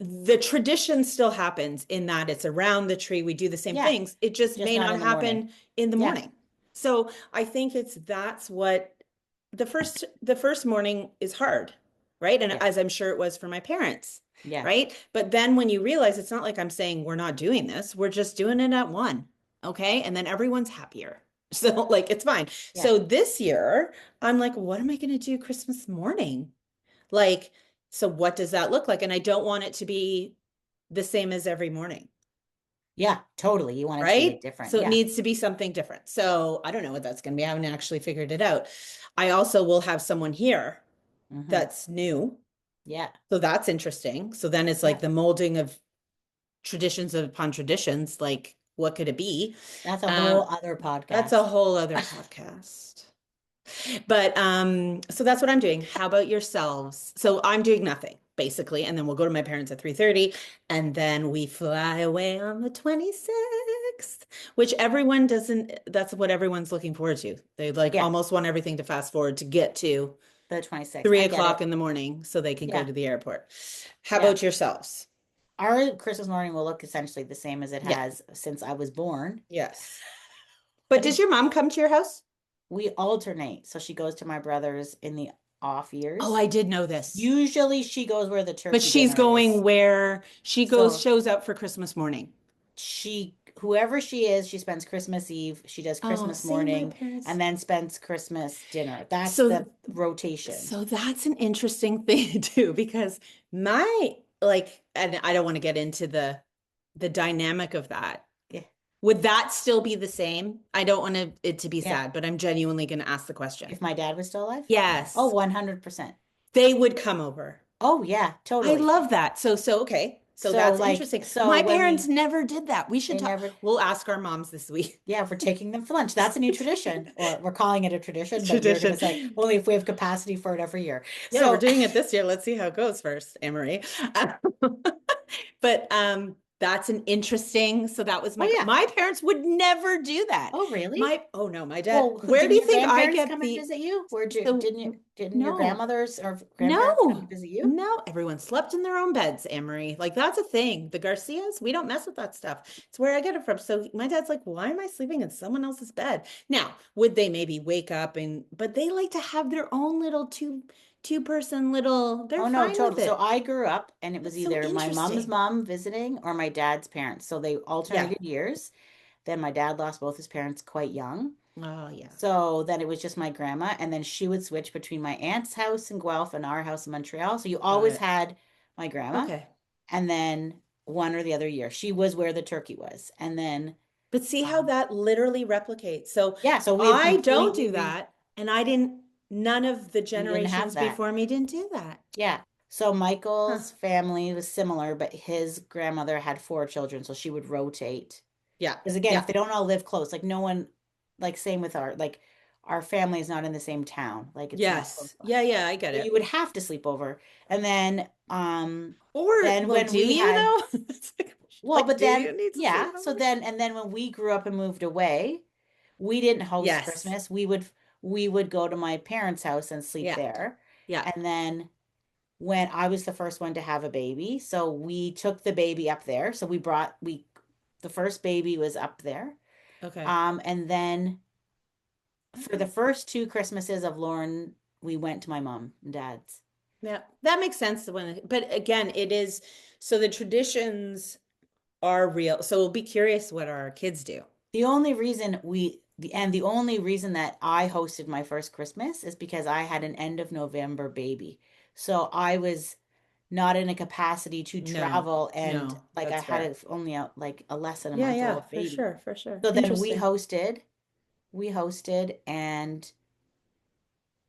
the tradition still happens in that it's around the tree. We do the same Yeah, things. It just just may not not in the morning. happen in the Yeah, morning. So I think that's what the first morning is hard, right? And yeah, as I'm sure it was for my parents, yeah, right? But then when you realize it's not like I'm saying we're not doing this, we're just doing it at one. Okay. And then everyone's happier. So like it's fine. yeah, So this year, I'm like, what am I going to do Christmas morning? Like, so what does that look like? And I don't want it to be the same as every morning, yeah, totally. You want it to be like right? different. So it Yeah. needs to be something different. So I don't know what that's going to be. I haven't actually figured it out. I also will have someone here Hmm. that's new. Yeah. So that's interesting. So then it's Yeah. like the molding of traditions upon traditions. Like, what could it be? That's a whole Um, other that's a podcast. whole other podcast. But so that's what I'm doing. How about yourselves? So I'm doing nothing basically, and then we'll go to my parents at 3:30 and then we fly away on the 26th, which everyone doesn't that's what everyone's looking forward to. They like Yeah. almost want everything to fast forward to get to The 26th. three I get o'clock it. in the morning so they can go Yeah. to the airport. How Yeah. about yourselves? Our Christmas morning will look essentially the same as it Yeah. has since I was born. Yes. But does your mom come to your house? We alternate. So she goes to my brother's in the off Oh, years. I did know this. Usually she goes where the But turkey she's dinner going is. where she goes, So shows up for Christmas morning. whoever she is, she spends Christmas Eve, she does Oh, Christmas see, my morning, parents. and then spends Christmas dinner. That's So, the rotation. so that's an interesting thing too, because my like, and I don't want to get into the dynamic of that. Yeah. Would that still be the same? I don't want it to be Yeah. sad, but I'm genuinely going to ask the question. If my dad was still alive? Oh, Yes, 100%. they would come over. Oh, yeah, I totally. love that. So okay. So So that's like interesting. so My when parents we never did that. We should they talk. never We'll ask our moms this week. yeah, we're taking them for lunch. That's a new tradition. Or we're calling it a tradition, but you're gonna Tradition. say only if we have capacity for it every year. Yeah, we're So doing it this year. Let's see how it goes first, Anne-Marie. But that's an interesting. So that was oh yeah. my parents would never do that. Oh really? My oh no, my dad. Well, Where do didn't you your think I grandparents get come and the visit you? Where'd you so didn't your no. grandmothers or grandparents come and No, visit you? no, everyone slept in their own beds, Anne-Marie. Like that's a thing. The Garcias, we don't mess with that stuff. It's where I get it from. So my dad's like, why am I sleeping in someone else's bed? Now, would they maybe wake up but they like to have their own little two-person little, they're Oh no, fine with totally. So it. I grew up and it was That's so either my mom's interesting. mom visiting or my dad's parents. So they Yeah. alternated years. then my dad lost both his parents quite young. Oh, yeah. So then it was just my grandma, and then she would switch between my aunt's house in Guelph and our house in Montreal. So you Got always it. had my grandma, Okay. and then one or the other year, she was where the turkey was. And then, But see how um, that literally replicates. So yeah, so we have I don't completely do that. And I didn't, none of the you didn't have generations that. before me didn't do that. Yeah. So Huh. Michael's family was similar, but his grandmother had four children, so she would rotate. Yeah. Because again, Yeah. if they don't all live close, like no one, like same with our family is not in the same town, like it's not close Yes. by. Yeah. Yeah. I get So you it. would have to sleep over. And Or, then well, when do we you had, though? It's well, like, but do you then need to yeah, sleep so over? then when we grew up and moved away, we didn't host Yes. Christmas. We would go to my parents' house and sleep Yeah. there. Yeah. And then when I was the first one to have a baby, so we took the baby up there. So we the first baby was up there. Okay. And then for the Okay. first two Christmases of Lauren, we went to my mom and dad's. Yeah. That makes sense when, but again, it is, so the traditions are real. So we'll be curious what our kids do. The only reason that I hosted my first Christmas is because I had an end of November baby. So I was not in a capacity to No, travel, and no, like I that's had fair. only like a less than a Yeah, month yeah, old for baby. sure, for sure. So then Interesting. we hosted, and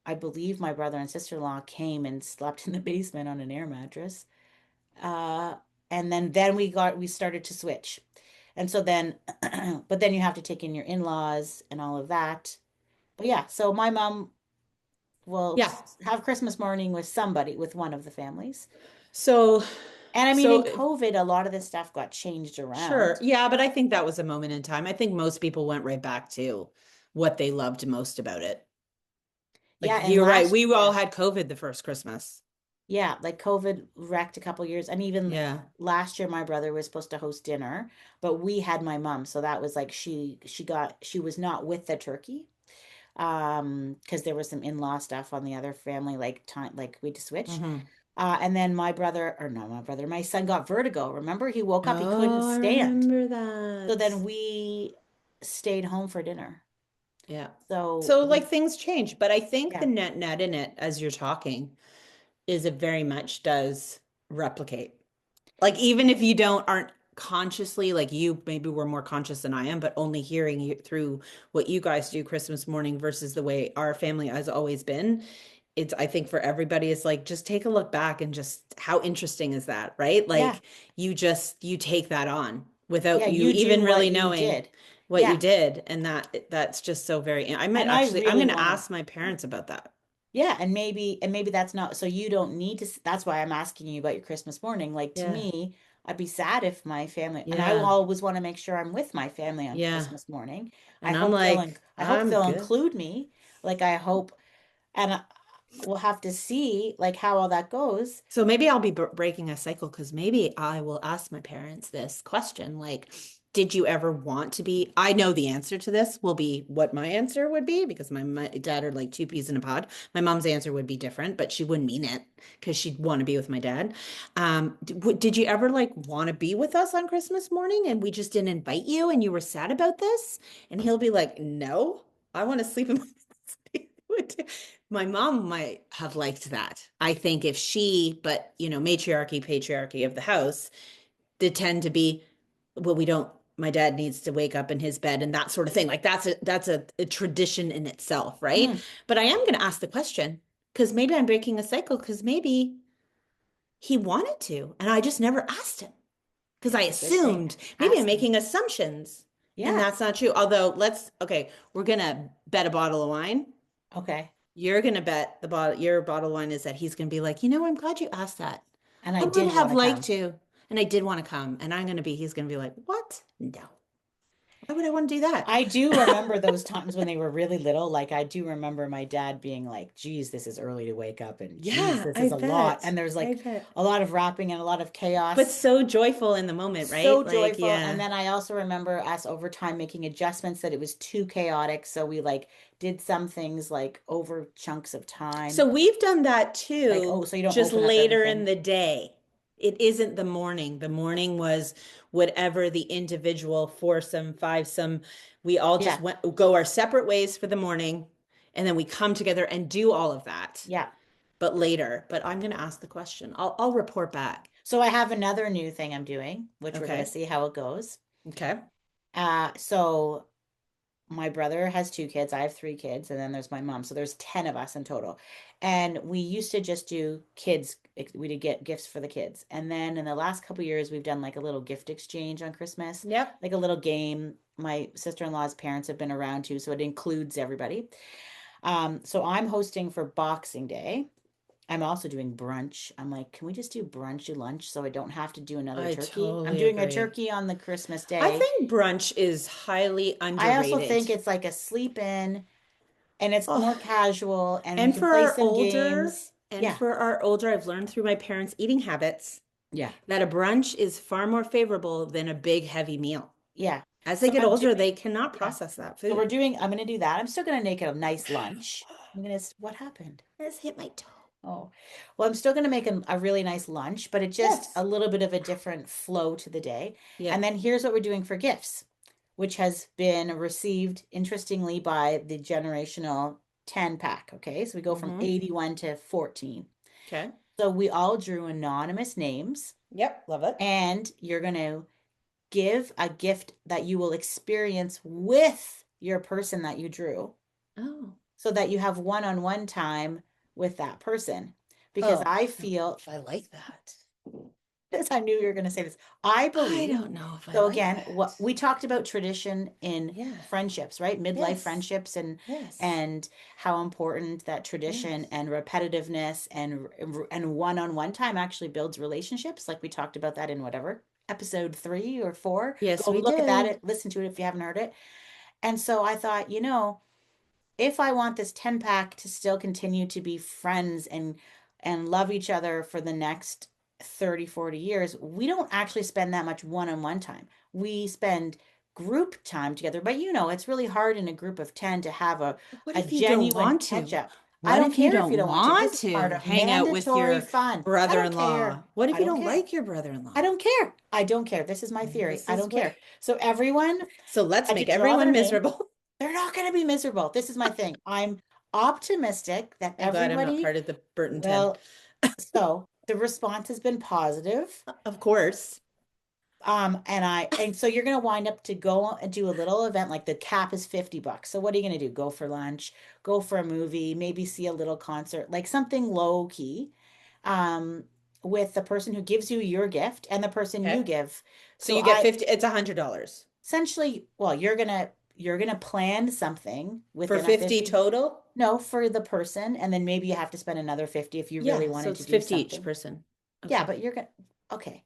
I believe my brother and sister-in-law came and slept in the basement on an air mattress. Uh, and then we started to switch. And so then, but then you have to take in your in-laws and all of that. But yeah, so my mom will Yeah. have Christmas morning with somebody, with one of the families. So, And I mean, in so COVID, a lot of this stuff got changed sure. around. Yeah, but I think that was a moment in time. I think most people went right back to what they loved most about it. Like Yeah, and you're right. We all had COVID the first Christmas. yeah, like COVID wrecked a couple years. And even Yeah. last year, my brother was supposed to host dinner, but we had my mom. So that was like she was not with the turkey. Because there was some in-law stuff on the other family, like time, like we had to switch. Hmm. And then my brother, or no, my brother, my son got vertigo. Remember, he woke up, he couldn't Oh, I stand. remember So that. then we stayed home for dinner. Yeah. So So like we, things change, but I think the yeah, net in it as you're talking is it very much does replicate. Like even if you don't aren't consciously like you maybe were more conscious than I am, but only hearing you through what you guys do Christmas morning versus the way our family has always been. It's I think for everybody it's like just take a look back and just how interesting is that, right? yeah, Like you take that on without yeah, you you do even what really you knowing did. what you Yeah. did and that's just so very I might And I actually I'm really going to want to, ask my parents about that. yeah, and maybe that's not, so you don't need to, that's why I'm asking you about your Christmas morning. Like to Yeah. me, I'd be sad if my family, and I will Yeah. always want to make sure I'm with my family on Yeah. Christmas morning. And I'm like, I hope I'm they'll good. include me. Like I hope, and we'll have to see like how all that goes. So maybe I'll be breaking a cycle because maybe I will ask my parents this question like, did you ever want to be? I know the answer to this will be what my answer would be because my dad are like two peas in a pod. My mom's answer would be different, but she wouldn't mean it because she'd want to be with my dad. Did you ever like want to be with us on Christmas morning and we just didn't invite you and you were sad about this? And he'll be like, no, I want to sleep in my my mom might have liked that. I think if she, but you know, matriarchy, patriarchy of the house, they tend to be, well, we don't, my dad needs to wake up in his bed and that sort of thing. Like that's a tradition in itself, right? Mm, But I am going to ask the question because maybe I'm breaking a cycle because maybe he wanted to and I just never asked him because I it's a good thing. assumed maybe I'm Ask him. making assumptions and Yeah. that's not true. Although okay, we're going to bet a bottle of wine. Okay. You're gonna bet the bottle your bottle one is that he's gonna be like, you know, I'm glad you asked that. And I I would did have want to liked come. to, and I did want to come, and he's gonna be like, what? No. Why would I want to do that? I do remember those times when they were really little. Like I do remember my dad being like, geez, this is early to wake up, and geez, Yeah, this I is a lot. bet. And there's I like bet. a lot of rapping and a lot of But chaos. so joyful in the moment, So right? Like, joyful. And yeah. then I also remember us over time making adjustments that it was too chaotic. So we like did some things like over chunks of So time. we've done that Like, oh, too, so you don't just open up later in everything. the day. it isn't the morning. The morning was whatever the individual foursome, fivesome, we all just Yeah. go our separate ways for the morning, and then we come together and do all of that. Yeah. But later. But I'm going to ask the question. I'll report back. So I have another new thing I'm doing, which we're going to Okay. see how it goes. Okay. So my brother has two kids. I have three kids, and then there's my mom. So there's 10 of us in total. And we used to just do kids. We did get gifts for the kids. And then in the last couple years, we've done like a little gift exchange on Christmas, Yep. like a little game. My sister-in-law's parents have been around too, so it includes everybody. So I'm hosting for Boxing Day. I'm also doing brunch. I'm like, can we just do brunch and lunch so I don't have to do another I turkey? I'm totally doing a agree. turkey on the Christmas I day. think brunch is highly I also underrated. think it's like a sleep in and it's Oh, more casual and we and can play some games. Yeah. for our older, I've learned through my parents' eating habits Yeah. that a brunch is far more favorable than a big heavy meal. Yeah. As they So get I'm older, doing, they cannot yeah. process that So food. I'm going to do that. I'm still going to make it a nice lunch. What happened? I just hit my toe. Oh, well, I'm still going to make a really nice lunch, but it just a Yes. little bit of a different flow to the day. And Yep. then here's what we're doing for gifts, which has been received interestingly by the generational 10 pack. Okay. So we go from Mm-hmm. 81 to 14. Okay. So we all drew anonymous names, Yep. Love it. and you're going to give a gift that you will experience with your person that you drew Oh. so that you have one-on-one time with that person. Because Oh, I I don't know feel, if I like that. as I knew you were going to say this, I I believe. don't know if I So like again, that. what we talked about tradition in Yeah. friendships, right? Midlife Yes. friendships Yes. and how important that tradition Yes. and repetitiveness and one-on-one time actually builds relationships. Like we talked about that in whatever episode 3 or 4. Yes, Go we look at that, did. listen to it if you haven't heard it. And so I thought, if I want this 10 pack to still continue to be friends and love each other for the next 30, 40 years, we don't actually spend that much one-on-one time. We spend group time together, but it's really hard in a group of 10 to have a, What a if you don't genuine want catch to? up. I What don't if you care if you don't don't want to. This want is part to of hang out with mandatory your fun. I don't care. brother-in-law? What if I you don't don't care. like your brother-in-law? I don't care. I don't care. This is my Maybe theory. this I is don't where. care. So everyone So let's had to make draw everyone their name. miserable. They're not going to be miserable. This is my thing. I'm optimistic that I'm glad I'm not everybody part of the Burton 10. will. So the response has been positive. Of course. And so you're gonna wind up to go and do a little event, like the cap is $50. So what are you gonna do? Go for lunch, go for a movie, maybe see a little concert, like something low key, um, with the person who gives you your gift and the person you Okay. give. So So you get I 50, it's $100 essentially, well, you're gonna plan something for within a 50 50. total. No, for the person, and then maybe you have to spend another 50 if you really Yeah, so wanted to it's do 50 each something. person. Yeah, Okay. but you're gonna, okay.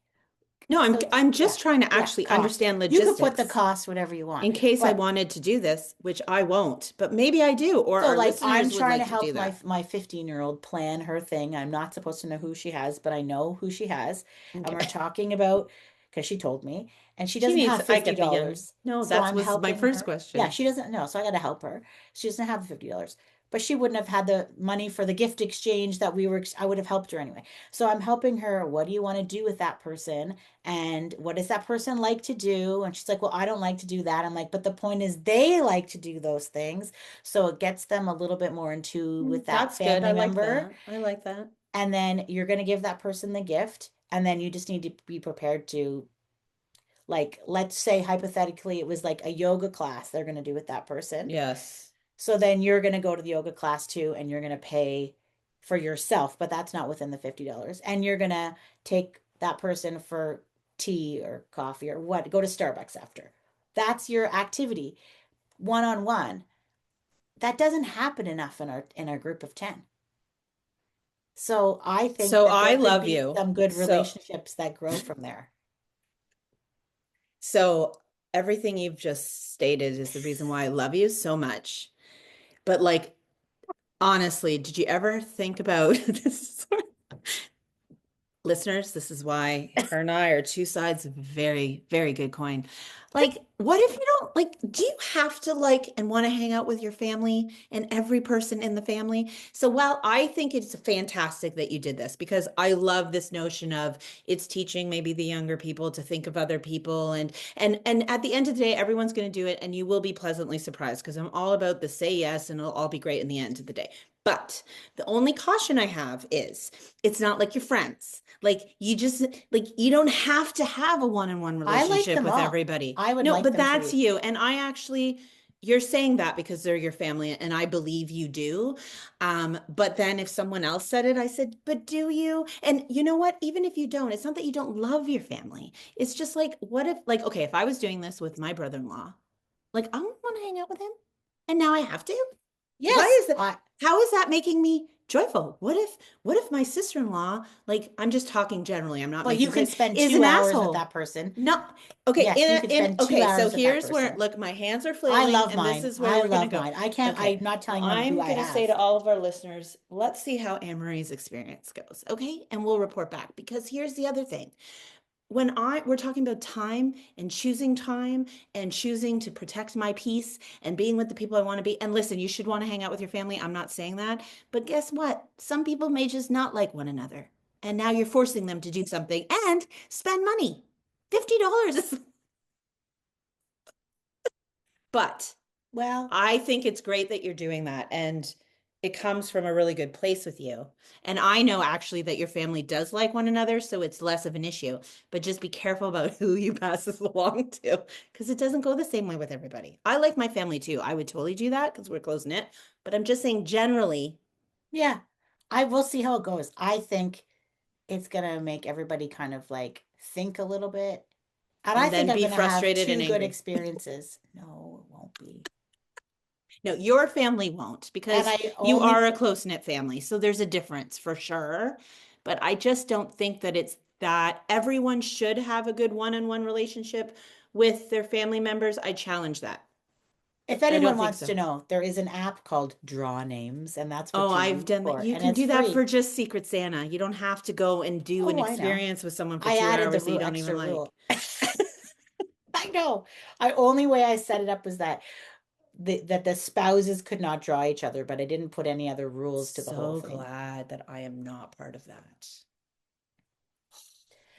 No, I'm So I'm yeah, just trying to yeah, actually cost. understand You could put the logistics cost whatever you want. in case I But wanted to do this, which I won't, but maybe I do, or so our like I'm listeners would trying to like to do help that. my 15-year-old plan her thing. I'm not supposed to know who she has, but I know who she has. And we're Okay. talking about because she told me, and she She doesn't needs, have I get the young. $50. No, So that I'm was my helping first her. Yeah, question. she doesn't know. So I got to help her. She doesn't have the $50. But she wouldn't have had the money for the gift exchange that I would have helped her anyway. So I'm helping her. What do you want to do with that person? And what does that person like to do? And she's like, well, I don't like to do that. I'm like, but the point is they like to do those things. So it gets them a little bit more in tune with that That's good. I family like member. that. I like that. And then you're going to give that person the gift. And then you just need to be prepared to, like, let's say hypothetically, it was like a yoga class they're going to do with that person. Yes. So then you're going to go to the yoga class too, and you're going to pay for yourself, but that's not within the $50. And you're going to take that person for tea or coffee or what, go to Starbucks after. That's your activity one on one. That doesn't happen enough in our group of 10. So I think So that I there could love be you. some good So relationships that grow from there. so everything you've just stated is the reason why I love you so much. But like honestly, did you ever think about this? listeners, this is why her and I are two sides of a very, very good coin. Like, what if you don't like, do you have to like and want to hang out with your family and every person in the family? So while I think it's fantastic that you did this, because I love this notion of it's teaching maybe the younger people to think of other people, and at the end of the day, everyone's going to do it and you will be pleasantly surprised, because I'm all about the say yes and it'll all be great in the end of the day. But the only caution I have is it's not like your friends. Like you just like you don't have to have a one-on-one I like relationship them with all. everybody. I would No, like but them to that's be. you. And I actually, you're saying that because they're your family, and I believe you do. But then if someone else said it, I said, but do you? And you know what? Even if you don't, it's not that you don't love your family. It's just like, what if, like, okay, if I was doing this with my brother-in-law, like I don't want to hang out with him, and now I have to. Why Yes. is that? How is that making me joyful? What if my sister-in-law, like I'm just talking generally, I'm not Well, you making can this, spend is 2 an hours with asshole. that person. No, okay, Yes, you could spend two okay, so hours with that here's where, person. look, my hands are I flailing, love and this mine. is where I we're gonna love go. mine. I can't, Okay, I'm not well, telling them who I'm I gonna say have. to all of our listeners, let's see how Anne-Marie's experience goes, okay? And we'll report back, because here's the other thing. When we're talking about time and choosing to protect my peace and being with the people I want to be. And listen, you should want to hang out with your family. I'm not saying that, but guess what? Some people may just not like one another. And now you're forcing them to do something and spend money. $50 is, but Well, I think it's great that you're doing that. And it comes from a really good place with you. And I know actually that your family does like one another, so it's less of an issue. But just be careful about who you pass this along to, because it doesn't go the same way with everybody. I like my family too. I would totally do that because we're close knit. But I'm just saying generally. yeah, I will see how it goes. I think it's gonna make everybody kind of like think a little bit. And I And think then I'm be gonna have frustrated and 2 good angry. experiences. No, it won't be. No, your family won't, And because I you only, are a close-knit family. So there's a difference for sure. But I just don't think that it's that everyone should have a good one-on-one relationship with their family members. I challenge that. if I anyone don't think wants so. to know, there is an app called Draw Names, and that's Oh, what you I've use done that. for, You and can it's do that free. for just Secret Santa. You don't have to go and do an Oh, I know. experience with someone for I two added the hours that you don't extra even like. rule. I know. I only way I set it up was that the spouses could not draw each other, but I didn't put any other rules to the whole So thing. glad that I am not part of that.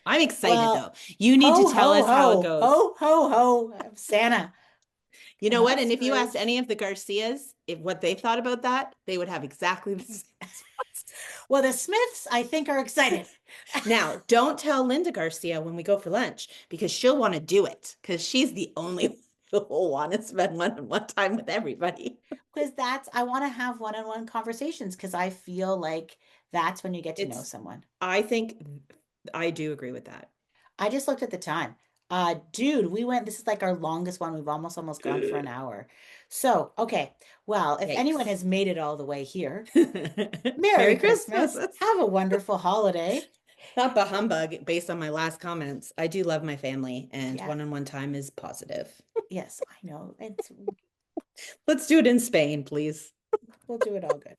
I'm excited Well, though. You need to ho tell ho us how it ho goes. ho ho ho! I'm Santa. You I'm know what? not And if you asked Scrooge. any of the Garcias if what they thought about that, they would have exactly the same response. Well, the Smiths, I think, are excited. Now, don't tell Linda Garcia when we go for lunch, because she'll want to do it, because she's the only one who will want to spend one time with everybody. Because I want to have one-on-one conversations because I feel like that's when you get to know It's, someone. I think I do agree with that. I just looked at the time. Dude, this is like our longest one. We've almost gone for an hour. So, okay. Well, if anyone Yikes. has made it all the way here, Merry Merry Christmas. Christmas. Have a wonderful holiday. Not the humbug based on my last comments. I do love my family, and Yeah. one-on-one time is positive. Yes, I know. Let's do it in Spain, please. We'll do it all good.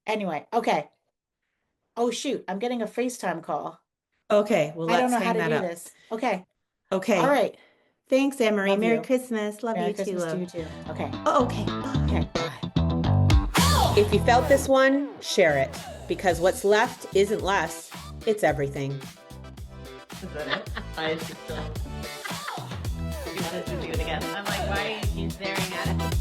Anyway, okay. Oh shoot, I'm getting a FaceTime call. Okay, well, I don't let's know how hang to that do up. this. Okay. All Okay. right. Thanks, Anne-Marie. Love Merry you. Christmas. Love Merry you too, Christmas to love. you too. Okay. Oh, okay. Bye. Okay. Bye. If you felt this one, share it, because what's left isn't less, it's everything. Is that it? I just still. You wanted to do it again. I'm like, why are you staring at it?